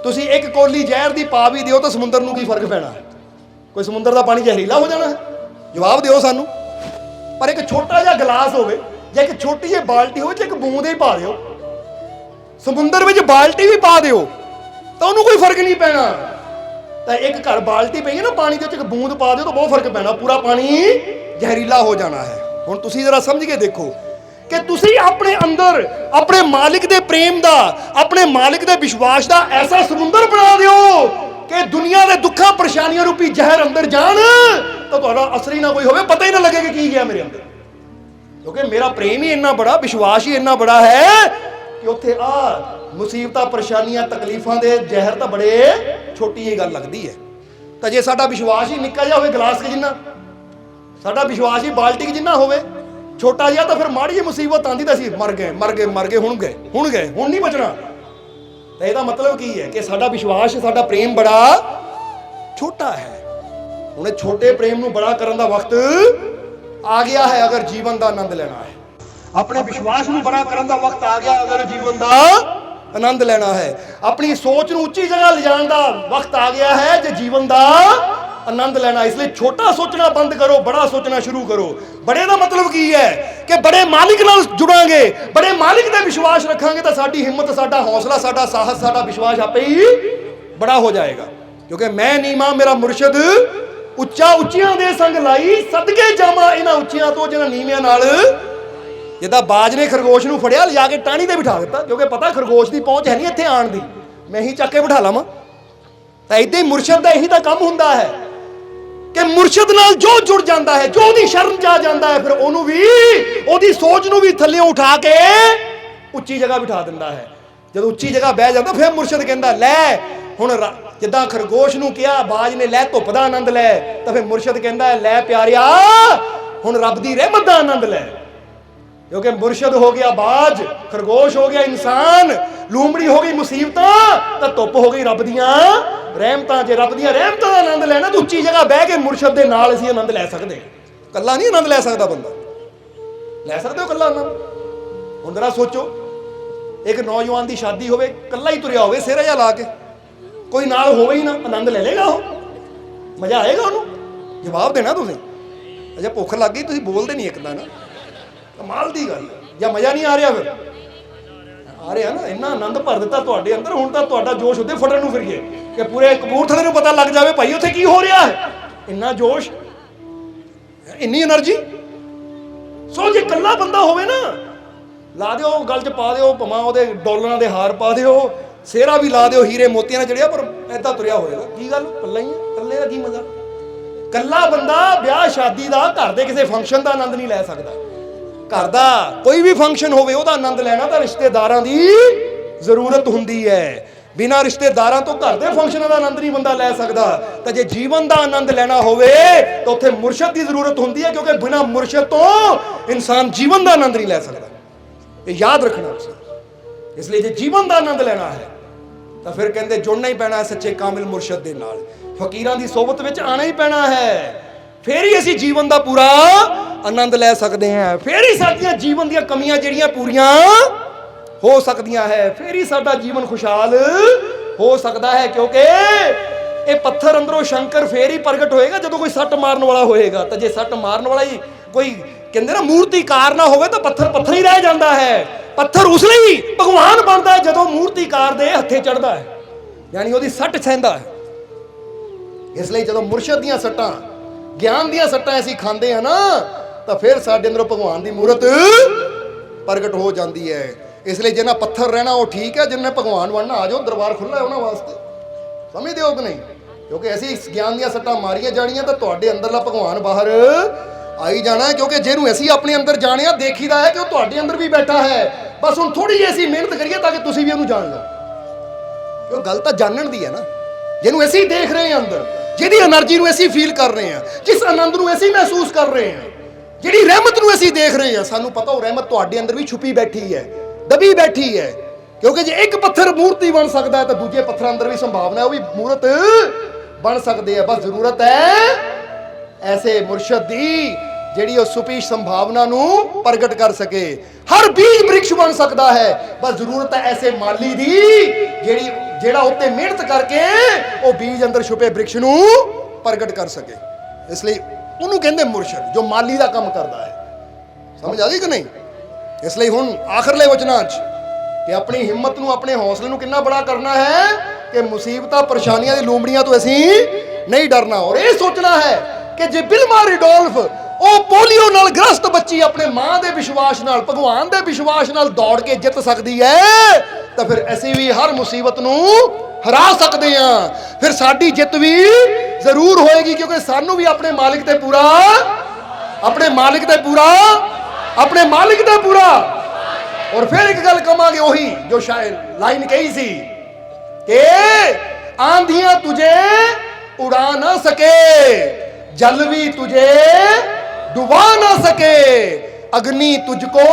Speaker 1: ਤੁਸੀਂ ਇੱਕ ਕੋਲੀ ਜ਼ਹਿਰ ਦੀ ਪਾ ਵੀ ਦਿਓ ਤਾਂ ਸਮੁੰਦਰ ਨੂੰ ਕੀ ਫਰਕ ਪੈਣਾ? ਕੋਈ ਸਮੁੰਦਰ ਦਾ ਪਾਣੀ ਜ਼ਹਿਰੀਲਾ ਹੋ ਜਾਣਾ ਹੈ? ਜਵਾਬ ਦਿਓ ਸਾਨੂੰ। ਪਰ ਇੱਕ ਛੋਟਾ ਜਿਹਾ ਗਲਾਸ ਹੋਵੇ ਜਾਂ ਇੱਕ ਛੋਟੀ ਜਿਹੀ ਬਾਲਟੀ ਹੋਵੇ, ਜਾਂ ਇੱਕ ਬੂੰਦ ਹੀ ਪਾ ਦਿਓ, ਸਮੁੰਦਰ ਵਿੱਚ ਬਾਲਟੀ ਵੀ ਪਾ ਦਿਓ ਤਾਂ ਉਹਨੂੰ ਕੋਈ ਫਰਕ ਨਹੀਂ ਪੈਣਾ। ਤਾਂ ਇੱਕ ਘਰ ਬਾਲਟੀ ਪਈ ਹੈ ਨਾ ਪਾਣੀ ਦੇ ਵਿੱਚ, ਇੱਕ ਬੂੰਦ ਪਾ ਦਿਓ ਤਾਂ ਬਹੁਤ ਫਰਕ ਪੈਣਾ, ਪੂਰਾ ਪਾਣੀ ਜ਼ਹਿਰੀਲਾ ਹੋ ਜਾਣਾ ਹੈ। ਹੁਣ ਤੁਸੀਂ ਜ਼ਰਾ ਸਮਝ ਕੇ ਦੇਖੋ ਕਿ ਤੁਸੀਂ ਆਪਣੇ ਅੰਦਰ ਆਪਣੇ ਮਾਲਿਕ ਦੇ ਪ੍ਰੇਮ ਦਾ, ਆਪਣੇ ਮਾਲਿਕ ਦੇ ਵਿਸ਼ਵਾਸ ਦਾ ਐਸਾ ਸਮੁੰਦਰ ਬਣਾ ਦਿਓ ਕਿ ਦੁਨੀਆ ਦੇ ਦੁੱਖਾਂ ਪਰੇਸ਼ਾਨੀਆਂ ਰੂਪੀ ਜ਼ਹਿਰ ਅੰਦਰ ਜਾਣ ਤਾਂ ਤੁਹਾਡਾ ਅਸਰ ਹੀ ਨਾ ਕੋਈ ਹੋਵੇ, ਪਤਾ ਹੀ ਨਾ ਲੱਗੇ ਕਿ ਕੀ ਗਿਆ ਮੇਰੇ ਅੰਦਰ। ਕਿਉਂਕਿ ਮੇਰਾ ਪ੍ਰੇਮ ਹੀ ਇੰਨਾ ਬੜਾ, ਵਿਸ਼ਵਾਸ ਹੀ ਇੰਨਾ ਬੜਾ ਹੈ ਕਿ ਉੱਥੇ ਆ ਮੁਸੀਬਤਾਂ, ਪਰੇਸ਼ਾਨੀਆਂ, ਤਕਲੀਫਾਂ ਦੇ ਜ਼ਹਿਰ ਤਾਂ ਬੜੇ ਛੋਟੀ ਜਿਹੀ ਗੱਲ ਲੱਗਦੀ ਹੈ। ਤਾਂ ਜੇ ਸਾਡਾ ਵਿਸ਼ਵਾਸ ਹੀ ਨਿੱਕਾ ਜਿਹਾ ਹੋਵੇ, ਗਲਾਸ ਜਿੰਨਾ, ਸਾਡਾ ਵਿਸ਼ਵਾਸ ਹੀ ਬਾਲਟੀ ਜਿੰਨਾ ਹੋਵੇ, ਛੋਟਾ ਜਿਹਾ, ਤਾਂ ਫਿਰ ਮਾੜੀ ਜਿਹੀ ਮੁਸੀਬਤ ਆਂਦੀ ਤਾਂ ਅਸੀਂ ਮਰ ਗਏ, ਮਰ ਗਏ, ਮਰ ਗਏ, ਹੁਣ ਗਏ, ਹੁਣ ਗਏ, ਹੁਣ ਨਹੀਂ ਬਚਣਾ। ਤਾਂ ਇਹਦਾ ਮਤਲਬ ਕੀ ਹੈ ਕਿ ਸਾਡਾ ਵਿਸ਼ਵਾਸ, ਸਾਡਾ ਪ੍ਰੇਮ ਬੜਾ ਛੋਟਾ ਹੈ। ਹੁਣ ਇਹ ਛੋਟੇ ਪ੍ਰੇਮ ਨੂੰ ਬੜਾ ਕਰਨ ਦਾ ਵਕਤ ਆ ਗਿਆ ਹੈ ਅਗਰ ਜੀਵਨ ਦਾ ਆਨੰਦ ਲੈਣਾ ਹੈ। ਆਪਣੇ ਵਿਸ਼ਵਾਸ ਨੂੰ ਬੜਾ ਕਰਨ ਦਾ ਵਕਤ ਆ ਗਿਆ ਅਗਰ ਜੀਵਨ ਦਾ ਆਨੰਦ ਲੈਣਾ ਹੈ। ਆਪਣੀ ਸੋਚ ਨੂੰ ਉੱਚੀ ਜਗ੍ਹਾ ਲਿਜਾਣ ਦਾ ਵਕਤ ਆ ਗਿਆ ਹੈ ਜੇ ਜੀਵਨ ਦਾ ਆਨੰਦ ਲੈਣਾ। ਇਸ ਲਈ ਛੋਟਾ ਸੋਚਣਾ ਬੰਦ ਕਰੋ, ਬੜਾ ਸੋਚਣਾ ਸ਼ੁਰੂ ਕਰੋ। ਬੜੇ ਦਾ ਮਤਲਬ ਕੀ ਹੈ ਕਿ ਬੜੇ ਮਾਲਿਕ ਨਾਲ ਜੁੜਾਂਗੇ, ਬੜੇ ਮਾਲਿਕ ਤੇ ਵਿਸ਼ਵਾਸ ਰੱਖਾਂਗੇ ਤਾਂ ਸਾਡੀ ਹਿੰਮਤ, ਸਾਡਾ ਹੌਸਲਾ, ਸਾਡਾ ਸਾਹਸ, ਸਾਡਾ ਵਿਸ਼ਵਾਸ ਆਪੇ ਹੀ ਬੜਾ ਹੋ ਜਾਏਗਾ। ਕਿਉਂਕਿ ਮੈਂ ਨੀਵਾਂ ਮੇਰਾ ਮੁਰਸ਼ਿਦ ਉੱਚਾ, ਉੱਚੀਆਂ ਦੇ ਸੰਗ ਲਾਈ ਸਦਕੇ ਜਾਵਾਂ ਇਹਨਾਂ ਉੱਚੀਆਂ ਤੋਂ ਜਿਹਨਾਂ ਨੀਵਿਆਂ ਨਾਲ। ਜਿੱਦਾਂ ਬਾਜ ਨੇ ਖਰਗੋਸ਼ ਨੂੰ ਫੜਿਆ, ਲਿਜਾ ਕੇ ਟਾਹਣੀ ਤੇ ਬਿਠਾ ਦਿੱਤਾ, ਕਿਉਂਕਿ ਪਤਾ ਖਰਗੋਸ਼ ਦੀ ਪਹੁੰਚ ਹੈ ਨਹੀਂ ਇੱਥੇ ਆਣ ਦੀ, ਮੈਂ ਹੀ ਚੱਕ ਕੇ ਬਿਠਾ ਲਾਵਾਂ। ਤਾਂ ਇਦਾਂ ਹੀ ਮੁਰਸ਼ਿਦ ਦਾ ਇਹੀ ਤਾਂ ਕੰਮ ਹੁੰਦਾ ਹੈ ਕਿ ਮੁਰਸ਼ਿਦ ਨਾਲ ਜੋ ਜੁੜ ਜਾਂਦਾ ਹੈ, ਜੋ ਉਹਦੀ ਸ਼ਰਨ ਜਾ ਜਾਂਦਾ ਹੈ, ਫਿਰ ਉਹਨੂੰ ਵੀ, ਉਹਦੀ ਸੋਚ ਨੂੰ ਵੀ ਥੱਲੇ ਉਠਾ ਕੇ ਉੱਚੀ ਜਗ੍ਹਾ ਬਿਠਾ ਦਿੰਦਾ ਹੈ। ਜਦੋਂ ਉੱਚੀ ਜਗ੍ਹਾ ਬਹਿ ਜਾਂਦਾ ਫਿਰ ਮੁਰਸ਼ਿਦ ਕਹਿੰਦਾ ਲੈ ਹੁਣ, ਜਿੱਦਾਂ ਖਰਗੋਸ਼ ਨੂੰ ਕਿਹਾ ਬਾਜ ਨੇ ਲੈ ਧੁੱਪ ਦਾ ਆਨੰਦ ਲੈ, ਤਾਂ ਫਿਰ ਮੁਰਸ਼ਿਦ ਕਹਿੰਦਾ ਲੈ ਪਿਆਰਿਆ ਹੁਣ ਰੱਬ ਦੀ ਰਹਿਮਤ ਦਾ ਆਨੰਦ ਲੈ। ਕਿਉਂਕਿ ਮੁਰਸ਼ਿਦ ਹੋ ਗਿਆ ਬਾਜ, ਖਰਗੋਸ਼ ਹੋ ਗਿਆ ਇਨਸਾਨ, ਲੂੰਬੜੀ ਹੋ ਗਈ ਮੁਸੀਬਤਾਂ, ਤਾਂ ਧੁੱਪ ਹੋ ਗਈ ਰੱਬ ਦੀਆਂ ਰਹਿਮਤਾਂ। ਜੇ ਰੱਬ ਦੀਆਂ ਰਹਿਮਤਾਂ ਦਾ ਆਨੰਦ ਲੈਣਾ ਤਾਂ ਉੱਚੀ ਜਗ੍ਹਾ ਬਹਿ ਕੇ ਮੁਰਸ਼ਿਦ ਦੇ ਨਾਲ ਅਸੀਂ ਆਨੰਦ ਲੈ ਸਕਦੇ। ਇਕੱਲਾ ਨਹੀਂ ਆਨੰਦ ਲੈ ਸਕਦਾ ਬੰਦਾ। ਲੈ ਸਕਦੇ ਹੋ ਇਕੱਲਾ ਆਨੰਦ? ਹੁਣ ਜਰਾ ਸੋਚੋ, ਇੱਕ ਨੌਜਵਾਨ ਦੀ ਸ਼ਾਦੀ ਹੋਵੇ, ਇਕੱਲਾ ਹੀ ਤੁਰਿਆ ਹੋਵੇ ਸਿਹਰਾ ਜਿਹਾ ਲਾ ਕੇ, ਕੋਈ ਨਾਲ ਹੋਵੇ ਹੀ ਨਾ, ਆਨੰਦ ਲੈ ਲੇਗਾ ਉਹ? ਮਜ਼ਾ ਆਏਗਾ ਉਹਨੂੰ? ਜਵਾਬ ਦੇਣਾ ਤੁਸੀਂ। ਅਜਾ ਭੁੱਖ ਲੱਗ ਗਈ, ਤੁਸੀਂ ਬੋਲਦੇ ਨਹੀਂ ਇੱਕ ਦਾ ਨਾ, ਕਮਾਲ ਦੀ ਗੱਲ। ਜਾਂ ਮਜ਼ਾ ਨਹੀਂ ਆ ਰਿਹਾ? ਫਿਰ ਆ ਰਿਹਾ ਨਾ, ਇੰਨਾ ਆਨੰਦ ਭਰ ਦਿੱਤਾ ਤੁਹਾਡੇ ਅੰਦਰ, ਹੁਣ ਤਾਂ ਤੁਹਾਡਾ ਜੋਸ਼ ਉੱਤੇ ਫਟਣ ਨੂੰ ਫਿਰੀਏ ਕਿ ਪੂਰੇ ਕਪੂਰਥਲੇ ਨੂੰ ਪਤਾ ਲੱਗ ਜਾਵੇ ਭਾਈ ਉੱਥੇ ਕੀ ਹੋ ਰਿਹਾ ਹੈ। ਇੰਨਾ ਜੋਸ਼, ਇੰਨੀ એનર્ਜੀ। ਸੋ ਜੇ ਇਕੱਲਾ ਬੰਦਾ ਹੋਵੇ ਨਾ, ਲਾ ਦਿਓ ਗਲ 'ਚ ਪਾ ਦਿਓ, ਭਾਵੇਂ ਉਹਦੇ ਡਾਲਰਾਂ ਦੇ ਹਾਰ ਪਾ ਦਿਓ, ਸਿਹਰਾ ਵੀ ਲਾ ਦਿਓ ਹੀਰੇ ਮੋਤੀਆਂ ਨਾਲ ਜੜਿਆ, ਪਰ ਏਦਾਂ ਤੁਰਿਆ ਹੋਏਗਾ। ਕੀ ਗੱਲ, ਇਕੱਲਾ ਹੀ ਹੈ, ਇਕੱਲੇ ਦਾ ਕੀ ਮਜ਼ਾ। ਇਕੱਲਾ ਬੰਦਾ ਵਿਆਹ ਸ਼ਾਦੀ ਦਾ, ਘਰ ਦੇ ਕਿਸੇ ਫੰਕਸ਼ਨ ਦਾ ਆਨੰਦ ਨਹੀਂ ਲੈ ਸਕਦਾ। ਘਰ ਦਾ ਕੋਈ ਵੀ ਫੰਕਸ਼ਨ ਹੋਵੇ ਉਹਦਾ ਆਨੰਦ ਲੈਣਾ ਤਾਂ ਰਿਸ਼ਤੇਦਾਰਾਂ ਦੀ ਜ਼ਰੂਰਤ ਹੁੰਦੀ ਹੈ। ਬਿਨਾਂ ਰਿਸ਼ਤੇਦਾਰਾਂ ਤੋਂ ਘਰ ਦੇ ਫੰਕਸ਼ਨਾਂ ਦਾ ਆਨੰਦ ਨਹੀਂ ਬੰਦਾ ਲੈ ਸਕਦਾ। ਤਾਂ ਜੇ ਜੀਵਨ ਦਾ ਆਨੰਦ ਲੈਣਾ ਹੋਵੇ ਤਾਂ ਉੱਥੇ ਮੁਰਸ਼ਦ ਦੀ ਜ਼ਰੂਰਤ ਹੁੰਦੀ ਹੈ, ਕਿਉਂਕਿ ਬਿਨਾਂ ਮੁਰਸ਼ਦ ਤੋਂ ਇਨਸਾਨ ਜੀਵਨ ਦਾ ਆਨੰਦ ਨਹੀਂ ਲੈ ਸਕਦਾ। ਇਹ ਯਾਦ ਰੱਖਣਾ ਤੁਸੀਂ। ਇਸ ਲਈ ਜੇ ਜੀਵਨ ਦਾ ਆਨੰਦ ਲੈਣਾ ਹੈ ਤਾਂ ਫਿਰ ਕਹਿੰਦੇ ਜੁੜਨਾ ਹੀ ਪੈਣਾ ਸੱਚੇ ਕਾਮਿਲ ਮੁਰਸ਼ਦ ਦੇ ਨਾਲ, ਫਕੀਰਾਂ ਦੀ ਸੋਬਤ ਵਿੱਚ ਆਣਾ ਹੀ ਪੈਣਾ ਹੈ। ਫਿਰ ਹੀ ਅਸੀਂ ਜੀਵਨ ਦਾ ਪੂਰਾ ਆਨੰਦ ਲੈ ਸਕਦੇ ਹਾਂ। ਫਿਰ ਹੀ ਸਾਡੀਆਂ ਜੀਵਨ ਦੀਆਂ ਕਮੀਆਂ ਜਿਹੜੀਆਂ ਪੂਰੀਆਂ ਹੋ ਸਕਦੀਆਂ ਹੈ। ਫਿਰ ਹੀ ਸਾਡਾ ਜੀਵਨ ਖੁਸ਼ਹਾਲ ਹੋ ਸਕਦਾ ਹੈ। ਕਿਉਂਕਿ ਇਹ ਪੱਥਰ ਅੰਦਰੋਂ ਸ਼ੰਕਰ ਫੇਰ ਹੀ ਪ੍ਰਗਟ ਹੋਏਗਾ ਜਦੋਂ ਕੋਈ ਸੱਟ ਮਾਰਨ ਵਾਲਾ ਹੋਏਗਾ। ਤਾਂ ਜੇ ਸੱਟ ਮਾਰਨ ਵਾਲਾ ਹੀ ਕੋਈ ਕਹਿੰਦੇ ਨਾ ਮੂਰਤੀਕਾਰ ਨਾ ਹੋਵੇ ਤਾਂ ਪੱਥਰ ਪੱਥਰ ਹੀ ਰਹਿ ਜਾਂਦਾ ਹੈ। ਪੱਥਰ ਉਸ ਲਈ ਭਗਵਾਨ ਬਣਦਾ ਹੈ ਜਦੋਂ ਮੂਰਤੀਕਾਰ ਦੇ ਹੱਥੇ ਚੜਦਾ ਹੈ, ਯਾਨੀ ਉਹਦੀ ਸੱਟ ਸਹਿੰਦਾ ਹੈ। ਇਸ ਲਈ ਜਦੋਂ ਮੁਰਸ਼ਦ ਦੀਆਂ ਸੱਟਾਂ, ਗਿਆਨ ਦੀਆਂ ਸੱਟਾਂ ਅਸੀਂ ਖਾਂਦੇ ਹਾਂ ਨਾ, ਤਾਂ ਫਿਰ ਸਾਡੇ ਅੰਦਰੋਂ ਭਗਵਾਨ ਦੀ ਮੂਰਤ ਪ੍ਰਗਟ ਹੋ ਜਾਂਦੀ ਹੈ। ਇਸ ਲਈ ਜਿਹਨਾਂ ਪੱਥਰ ਰਹਿਣਾ ਉਹ ਠੀਕ ਹੈ, ਜਿਹਨਾਂ ਭਗਵਾਨ ਬਣਨਾ ਆ ਜਾਓ, ਦਰਬਾਰ ਖੁੱਲ੍ਹਾ ਹੈ ਉਹਨਾਂ ਵਾਸਤੇ। ਸਮਝਦੇ ਹੋ ਕਿ ਨਹੀਂ? ਕਿਉਂਕਿ ਅਸੀਂ ਇਸ ਗਿਆਨ ਦੀਆਂ ਸੱਟਾਂ ਮਾਰੀਆਂ ਜਾਣੀਆਂ ਤਾਂ ਤੁਹਾਡੇ ਅੰਦਰਲਾ ਭਗਵਾਨ ਬਾਹਰ ਆਈ ਜਾਣਾ। ਕਿਉਂਕਿ ਜਿਹਨੂੰ ਅਸੀਂ ਆਪਣੇ ਅੰਦਰ ਜਾਣਿਆ ਦੇਖੀਦਾ ਹੈ ਕਿ ਉਹ ਤੁਹਾਡੇ ਅੰਦਰ ਵੀ ਬੈਠਾ ਹੈ। ਬਸ ਹੁਣ ਥੋੜੀ ਜਿਹੀ ਅਸੀਂ ਮਿਹਨਤ ਕਰੀਏ ਤਾਂ ਕਿ ਤੁਸੀਂ ਵੀ ਉਹਨੂੰ ਜਾਣ ਲਓ। ਕਿਉਂ ਗੱਲ ਤਾਂ ਜਾਣਨ ਦੀ ਹੈ ਨਾ। ਜਿਹਨੂੰ ਅਸੀਂ ਦੇਖ ਰਹੇ ਹਾਂ ਅੰਦਰ, ਜਿਹਦੀ એનર્ਜੀ ਨੂੰ ਅਸੀਂ ਫੀਲ ਕਰ ਰਹੇ ਹਾਂ, ਜਿਸ ਆਨੰਦ ਨੂੰ ਅਸੀਂ ਮਹਿਸੂਸ ਕਰ ਰਹੇ ਹਾਂ, ਜਿਹੜੀ ਰਹਿਮਤ ਨੂੰ ਅਸੀਂ ਦੇਖ ਰਹੇ ਹਾਂ, ਸਾਨੂੰ ਪਤਾ ਉਹ ਰਹਿਮਤ ਤੁਹਾਡੇ ਅੰਦਰ ਵੀ ਛੁਪੀ ਬੈਠੀ ਹੈ, ਦਬੀ ਬੈਠੀ ਹੈ। ਕਿਉਂਕਿ ਜੇ ਇੱਕ ਪੱਥਰ ਮੂਰਤੀ ਬਣ ਸਕਦਾ ਹੈ ਤਾਂ ਦੂਜੇ ਪੱਥਰਾਂ ਅੰਦਰ ਵੀ ਸੰਭਾਵਨਾ ਹੈ ਉਹ ਵੀ ਮੂਰਤ ਬਣ ਸਕਦੇ ਆ। ਬਸ ਜ਼ਰੂਰਤ ਹੈ ਐਸੇ ਮੁਰਸ਼ਦ ਦੀ ਜਿਹੜੀ ਉਹ ਸੁਪੀ ਸੰਭਾਵਨਾ ਨੂੰ ਪ੍ਰਗਟ ਕਰ ਸਕੇ। ਹਰ ਬੀਜ ਬ੍ਰਿਕਸ਼ ਬਣ ਸਕਦਾ ਹੈ। ਬਸ ਜ਼ਰੂਰਤ ਹੈ ਐਸੇ ਮਾਲੀ ਦੀ ਜਿਹੜਾ ਉੱਤੇ ਮਿਹਨਤ ਕਰਕੇ ਉਹ ਬੀਜ ਅੰਦਰ ਛੁਪੇ ਬ੍ਰਿਕਸ਼ ਨੂੰ ਪ੍ਰਗਟ ਕਰ ਸਕੇ। ਇਸ ਲਈ ਉਹਨੂੰ ਕਹਿੰਦੇ ਮੁਰਸ਼ਦ, ਜੋ ਮਾਲੀ ਦਾ ਕੰਮ ਕਰਦਾ ਹੈ। ਸਮਝ ਆ ਗਈ ਕਿ ਨਹੀਂ? ਇਸ ਲਈ ਹੁਣ ਆਖਰਲੇ ਵਚਨਾਂ 'ਚ ਕਿ ਆਪਣੀ ਹਿੰਮਤ ਨੂੰ, ਆਪਣੇ ਹੌਸਲੇ ਨੂੰ ਕਿੰਨਾ ਬੜਾ ਕਰਨਾ ਹੈ ਕਿ ਮੁਸੀਬਤਾਂ ਪਰੇਸ਼ਾਨੀਆਂ ਦੀ ਲੂੰਬੜੀਆਂ ਤੋਂ ਅਸੀਂ ਨਹੀਂ ਡਰਨਾ। ਔਰ ਇਹ ਸੋਚਣਾ ਹੈ ਕਿ ਜੇ ਬਿਲਮਾ ਰਿਡੋਲਫ ਉਹ ਪੋਲੀਓ ਨਾਲ ਗ੍ਰਸਤ ਬੱਚੀ ਆਪਣੇ ਮਾਂ ਦੇ ਵਿਸ਼ਵਾਸ ਨਾਲ, ਭਗਵਾਨ ਦੇ ਵਿਸ਼ਵਾਸ ਨਾਲ ਦੌੜ ਕੇ ਜਿੱਤ ਸਕਦੀ ਹੈ ਤਾਂ ਫਿਰ ਅਸੀਂ ਵੀ ਹਰ ਮੁਸੀਬਤ ਨੂੰ ਹਰਾ ਸਕਦੇ ਹਾਂ। ਫਿਰ ਸਾਡੀ ਜਿੱਤ ਵੀ ਜ਼ਰੂਰ ਹੋਏਗੀ, ਕਿਉਂਕਿ ਸਾਨੂੰ ਵੀ ਆਪਣੇ ਮਾਲਿਕ ਤੇ ਪੂਰਾ, ਆਪਣੇ ਮਾਲਿਕ ਤੇ ਪੂਰਾ, ਆਪਣੇ ਮਾਲਿਕ ਤੇ ਪੂਰਾ। ਔਰ ਫਿਰ ਇੱਕ ਗੱਲ ਕਵਾਂਗੇ, ਉਹੀ ਜੋ ਸ਼ਾਇਦ ਲਾਈਨ ਕਹੀ ਸੀ ਕਿ ਆਂधियां तुझे उड़ा ना सके, जल भी तुझे डुबा ना सके, अग्नि तुझको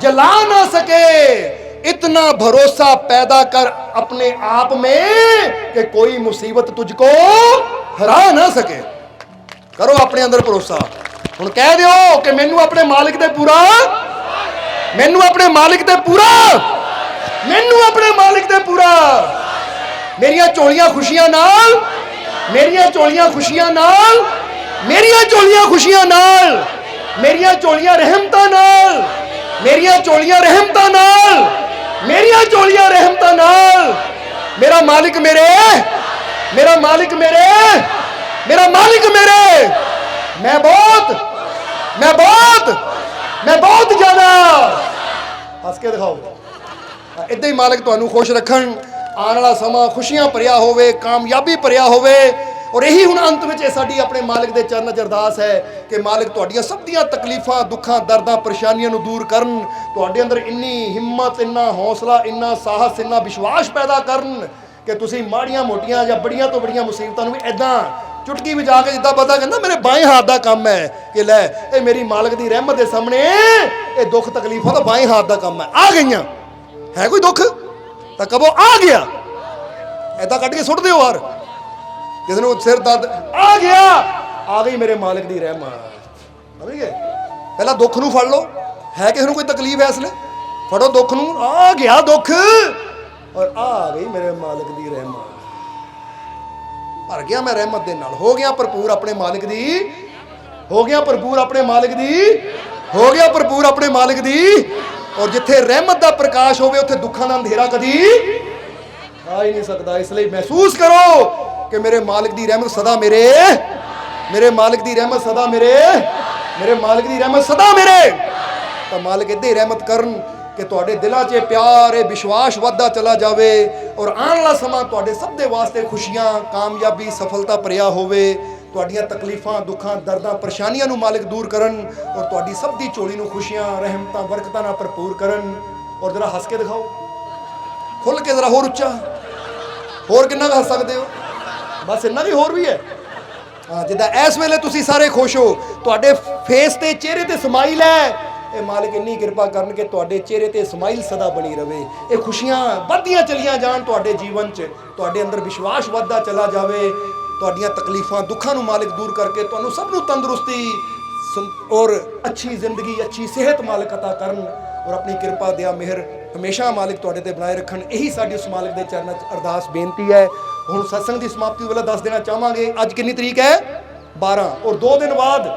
Speaker 1: जला ना सके, इतना भरोसा पैदा कर अपने आप में कि कोई मुसीबत तुझको हरा ना सके। करो अपने अंदर भरोसा। हुण कह दियो कि मैनू अपने मालिक ते पूरा, मैनू अपने मालिक ते पूरा, मैनू अपने मालिक ते पूरा। मेरियां झोलियां खुशियां नाल, मेरियां झोलियां खुशियां नाल, मेरियां झोलियां खुशियां नाल, मेरियां झोलियां रहमतां नाल, मेरियां झोलियां रहमतां नाल, मेरियां झोलियां रहमतां नाल। मेरा मालिक मेरे, मेरा मालिक मेरे, मेरा मालिक मेरे, मैं बहुत, मैं बहुत, मैं बहुत ज्यादा। हस के दिखाओ। इदां ही मालिक तुहानू खुश रखन। आने वाला समा खुशियां भरिया होवे, कामयाबी भरिया होवे। और यही हुण अंत विच साडी अपने मालिक दे चरणा च अरदास है कि मालिक तुहाडीआं सब दीआं तकलीफां, दुखां, दर्दां, परेशानियां नूं दूर करन। तुहाडे अंदर इन्नी हिम्मत, इन्ना हौसला, इन्ना साहस, इन्ना विश्वास पैदा करन कि तुसीं माड़ियां मोटियां जां बड़ियां तो बड़ियां मुसीबतां नूं इदां चुटकी वजा के जिद्दां पता कहंदा मेरे बाएं हाथ दा काम है कि लै ये मेरी मालिक दी रहमत दे सामने ये दुख तकलीफां तो बाएं हाथ दा काम है। आ गईयां है कोई दुख तो कबो आ गया, ऐदा कट के सुट दो यार। किसी ने सिर दर्द आ गया, आ गई मेरे मालिक दी रहमत। समझ गए? पहला दुख नूं फड़ लो, है किसी कोई तकलीफ है इसलिए फड़ो दुख नूं, आ गया दुख और आ गई मेरे मालिक दी रहमत। भर गया मैं रहमत दे नाल, हो गया भरपूर अपने मालिक दी, हो गया भरपूर अपने मालिक दी, हो गया भरपूर अपने मालिक दी। और जिथे रहमत का प्रकाश होवे उत्थे दुखां दा अंधेरा कदी आ ही नहीं सकता। इसलिए महसूस करो कि मेरे मालिक दी रहमत सदा मेरे, मेरे मालिक दी रहमत सदा मेरे ਮੇਰੇ ਮਾਲਕ ਦੀ ਰਹਿਮਤ ਸਦਾ ਮੇਰੇ। ਤਾਂ ਮਾਲਕ ਇੱਦਾਂ ਹੀ ਰਹਿਮਤ ਕਰਨ ਕਿ ਤੁਹਾਡੇ ਦਿਲਾਂ 'ਚ ਪਿਆਰ ਇਹ ਵਿਸ਼ਵਾਸ ਵੱਧਦਾ ਚਲਾ ਜਾਵੇ ਔਰ ਆਉਣ ਵਾਲਾ ਸਮਾਂ ਤੁਹਾਡੇ ਸਭ ਦੇ ਵਾਸਤੇ ਖੁਸ਼ੀਆਂ, ਕਾਮਯਾਬੀ, ਸਫਲਤਾ ਭਰਿਆ ਹੋਵੇ। ਤੁਹਾਡੀਆਂ ਤਕਲੀਫਾਂ, ਦੁੱਖਾਂ, ਦਰਦਾਂ, ਪਰੇਸ਼ਾਨੀਆਂ ਨੂੰ ਮਾਲਕ ਦੂਰ ਕਰਨ ਔਰ ਤੁਹਾਡੀ ਸਭ ਦੀ ਝੋਲੀ ਨੂੰ ਖੁਸ਼ੀਆਂ, ਰਹਿਮਤਾਂ, ਬਰਕਤਾਂ ਨਾਲ ਭਰਪੂਰ ਕਰਨ। ਔਰ ਜਰਾ ਹੱਸ ਕੇ ਦਿਖਾਓ, ਖੁੱਲ ਕੇ ਜ਼ਰਾ ਹੋਰ ਉੱਚਾ, ਹੋਰ ਕਿੰਨਾ ਕੁ ਹੱਸ ਸਕਦੇ ਹੋ? ਬਸ ਇੰਨਾ ਵੀ ਹੋਰ ਵੀ ਹੈ। ਹਾਂ, ਜਿੱਦਾਂ ਇਸ ਵੇਲੇ ਤੁਸੀਂ ਸਾਰੇ ਖੁਸ਼ ਹੋ, ਤੁਹਾਡੇ ਫੇਸ ਤੇ, ਚਿਹਰੇ ਤੇ ਸਮਾਈਲ ਹੈ। ਇਹ ਮਾਲਕ ਇੰਨੀ ਕਿਰਪਾ ਕਰਨ ਕਿ ਤੁਹਾਡੇ ਚਿਹਰੇ ਤੇ ਸਮਾਈਲ ਸਦਾ ਬਣੀ ਰਵੇ। ਇਹ ਖੁਸ਼ੀਆਂ ਵੱਧਦੀਆਂ ਚਲੀਆਂ ਜਾਣ ਤੁਹਾਡੇ ਜੀਵਨ 'ਚ, ਤੁਹਾਡੇ ਅੰਦਰ ਵਿਸ਼ਵਾਸ ਵੱਧਦਾ ਚਲਾ ਜਾਵੇ। ਤੁਹਾਡੀਆਂ ਤਕਲੀਫਾਂ, ਦੁੱਖਾਂ ਨੂੰ ਮਾਲਕ ਦੂਰ ਕਰਕੇ ਤੁਹਾਨੂੰ ਸਭ ਨੂੰ ਤੰਦਰੁਸਤੀ ਔਰ ਅੱਛੀ ਜ਼ਿੰਦਗੀ, ਅੱਛੀ ਸਿਹਤ ਮਾਲਕ ਅਤਾ ਕਰਨ ਔਰ ਆਪਣੀ ਕਿਰਪਾ, ਦਇਆ, ਮਿਹਰ ਹਮੇਸ਼ਾ ਮਾਲਕ ਤੁਹਾਡੇ ਤੇ ਬਣਾਏ ਰੱਖਣ। ਇਹੀ ਸਾਡੀ ਉਸ ਮਾਲਕ ਦੇ ਚਰਨਾਂ 'ਚ ਅਰਦਾਸ ਬੇਨਤੀ ਹੈ। ਹੁਣ ਸਤਸੰਗ ਦੀ ਸਮਾਪਤੀ ਵੇਲੇ ਦੱਸ ਦੇਣਾ ਚਾਹਾਂਗੇ, ਅੱਜ ਕਿੰਨੀ ਤਰੀਕ ਹੈ? 12 ਔਰ 2 ਦਿਨ ਬਾਅਦ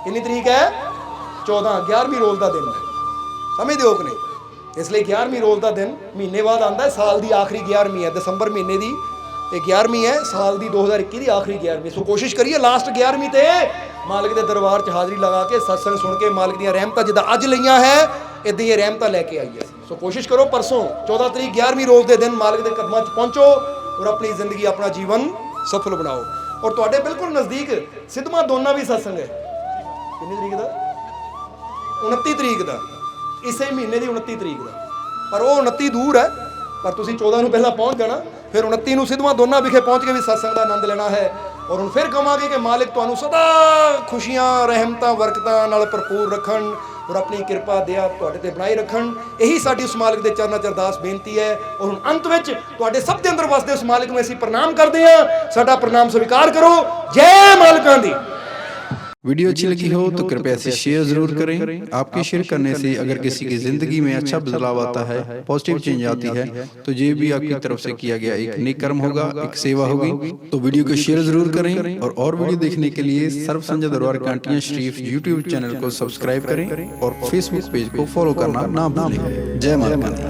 Speaker 1: ਕਿੰਨੀ ਤਰੀਕ ਹੈ? 14, 11ਵੀਂ ਰੋਜ਼ ਦਾ ਦਿਨ ਹੈ। ਸਮਝਦੇ ਹੋ ਕਿ ਨਹੀਂ? ਇਸ ਲਈ 11ਵੀਂ ਰੋਜ਼ ਦਾ ਦਿਨ ਮਹੀਨੇ ਬਾਅਦ ਆਉਂਦਾ ਹੈ। ਸਾਲ ਦੀ ਆਖਰੀ 11ਵੀਂ ਹੈ, ਦਸੰਬਰ ਮਹੀਨੇ ਦੀ ਇਹ 11ਵੀਂ ਹੈ, ਸਾਲ ਦੀ 2021 ਦੀ ਆਖਰੀ 11ਵੀਂ। ਸੋ ਕੋਸ਼ਿਸ਼ ਕਰੀਏ ਲਾਸਟ 11ਵੀਂ ਤੇ ਮਾਲਕ ਦੇ ਦਰਬਾਰ 'ਚ ਹਾਜ਼ਰੀ ਲਗਾ ਕੇ ਸਤਸੰਗ ਸੁਣ ਕੇ ਮਾਲਕ ਦੀਆਂ ਰਹਿਮਤਾਂ ਜਿੱਦਾਂ ਅੱਜ ਲਈਆਂ ਹੈ ਇੱਦਾਂ ਹੀ ਰਹਿਮਤਾਂ ਲੈ ਕੇ ਆਈਏ। ਸੋ ਕੋਸ਼ਿਸ਼ ਕਰੋ ਪਰਸੋਂ 14 ਤਰੀਕ 11ਵੀਂ ਰੋਜ਼ ਦੇ ਦਿਨ ਮਾਲਕ ਦੇ ਕਦਮਾਂ 'ਚ ਪਹੁੰਚੋ ਔਰ ਆਪਣੀ ਜ਼ਿੰਦਗੀ, ਆਪਣਾ ਜੀਵਨ ਸਫਲ ਬਣਾਓ। ਔਰ ਤੁਹਾਡੇ ਬਿਲਕੁਲ ਨਜ਼ਦੀਕ ਸਿੱਧਵਾਂ ਦੋਨਾ ਵੀ ਸਤਸੰਗ ਹੈ। ਕਿੰਨੀ ਤਰੀਕ ਦਾ? 29 ਤਰੀਕ ਦਾ, ਇਸੇ ਮਹੀਨੇ ਦੀ 29 ਤਰੀਕ ਦਾ। ਪਰ ਉਹ 29 ਦੂਰ ਹੈ, ਪਰ ਤੁਸੀਂ 14 ਨੂੰ ਪਹਿਲਾਂ ਪਹੁੰਚ ਜਾਣਾ, ਫਿਰ 29 ਨੂੰ ਸਿੱਧਵਾਂ ਦੋਨਾ ਵਿਖੇ ਪਹੁੰਚ ਕੇ ਵੀ ਸਤਸੰਗ ਦਾ ਆਨੰਦ ਲੈਣਾ ਹੈ। ਔਰ ਹੁਣ ਫਿਰ ਕਹਾਂਗੇ ਕਿ ਮਾਲਿਕ ਤੁਹਾਨੂੰ ਸਦਾ ਖੁਸ਼ੀਆਂ, ਰਹਿਮਤਾਂ, ਬਰਕਤਾਂ ਨਾਲ ਭਰਪੂਰ ਰੱਖਣ ਔਰ ਆਪਣੀ ਕਿਰਪਾ, ਦਇਆ ਤੁਹਾਡੇ ਤੇ ਬਣਾਈ ਰੱਖਣ। ਇਹੀ ਸਾਡੀ ਉਸ ਮਾਲਿਕ ਦੇ ਚਰਨਾਂ 'ਚ ਅਰਦਾਸ ਬੇਨਤੀ ਹੈ। ਔਰ ਹੁਣ ਅੰਤ ਵਿੱਚ ਤੁਹਾਡੇ ਸਭ ਦੇ ਅੰਦਰ ਵਸਦੇ ਉਸ ਮਾਲਿਕ ਨੂੰ ਅਸੀਂ ਪ੍ਰਣਾਮ ਕਰਦੇ ਹਾਂ। ਸਾਡਾ ਪ੍ਰਣਾਮ ਸਵੀਕਾਰ ਕਰੋ। जय मालिकां दी।
Speaker 2: वीडियो अच्छी लगी हो तो कृपया इसे शेयर जरूर करें। आपके शेयर करने से अगर किसी की जिंदगी में अच्छा बदलाव आता है, पॉजिटिव चेंज आती है, तो ये भी आपकी तरफ से किया गया एक नेक कर्म होगा, एक सेवा होगी। तो वीडियो को शेयर जरूर करें और वीडियो देखने के लिए सर्व संजय दरबार कांटियां शरीफ यूट्यूब चैनल को सब्सक्राइब करें और फेसबुक पेज को फॉलो करना ना भूलें। जय मालिकां दी।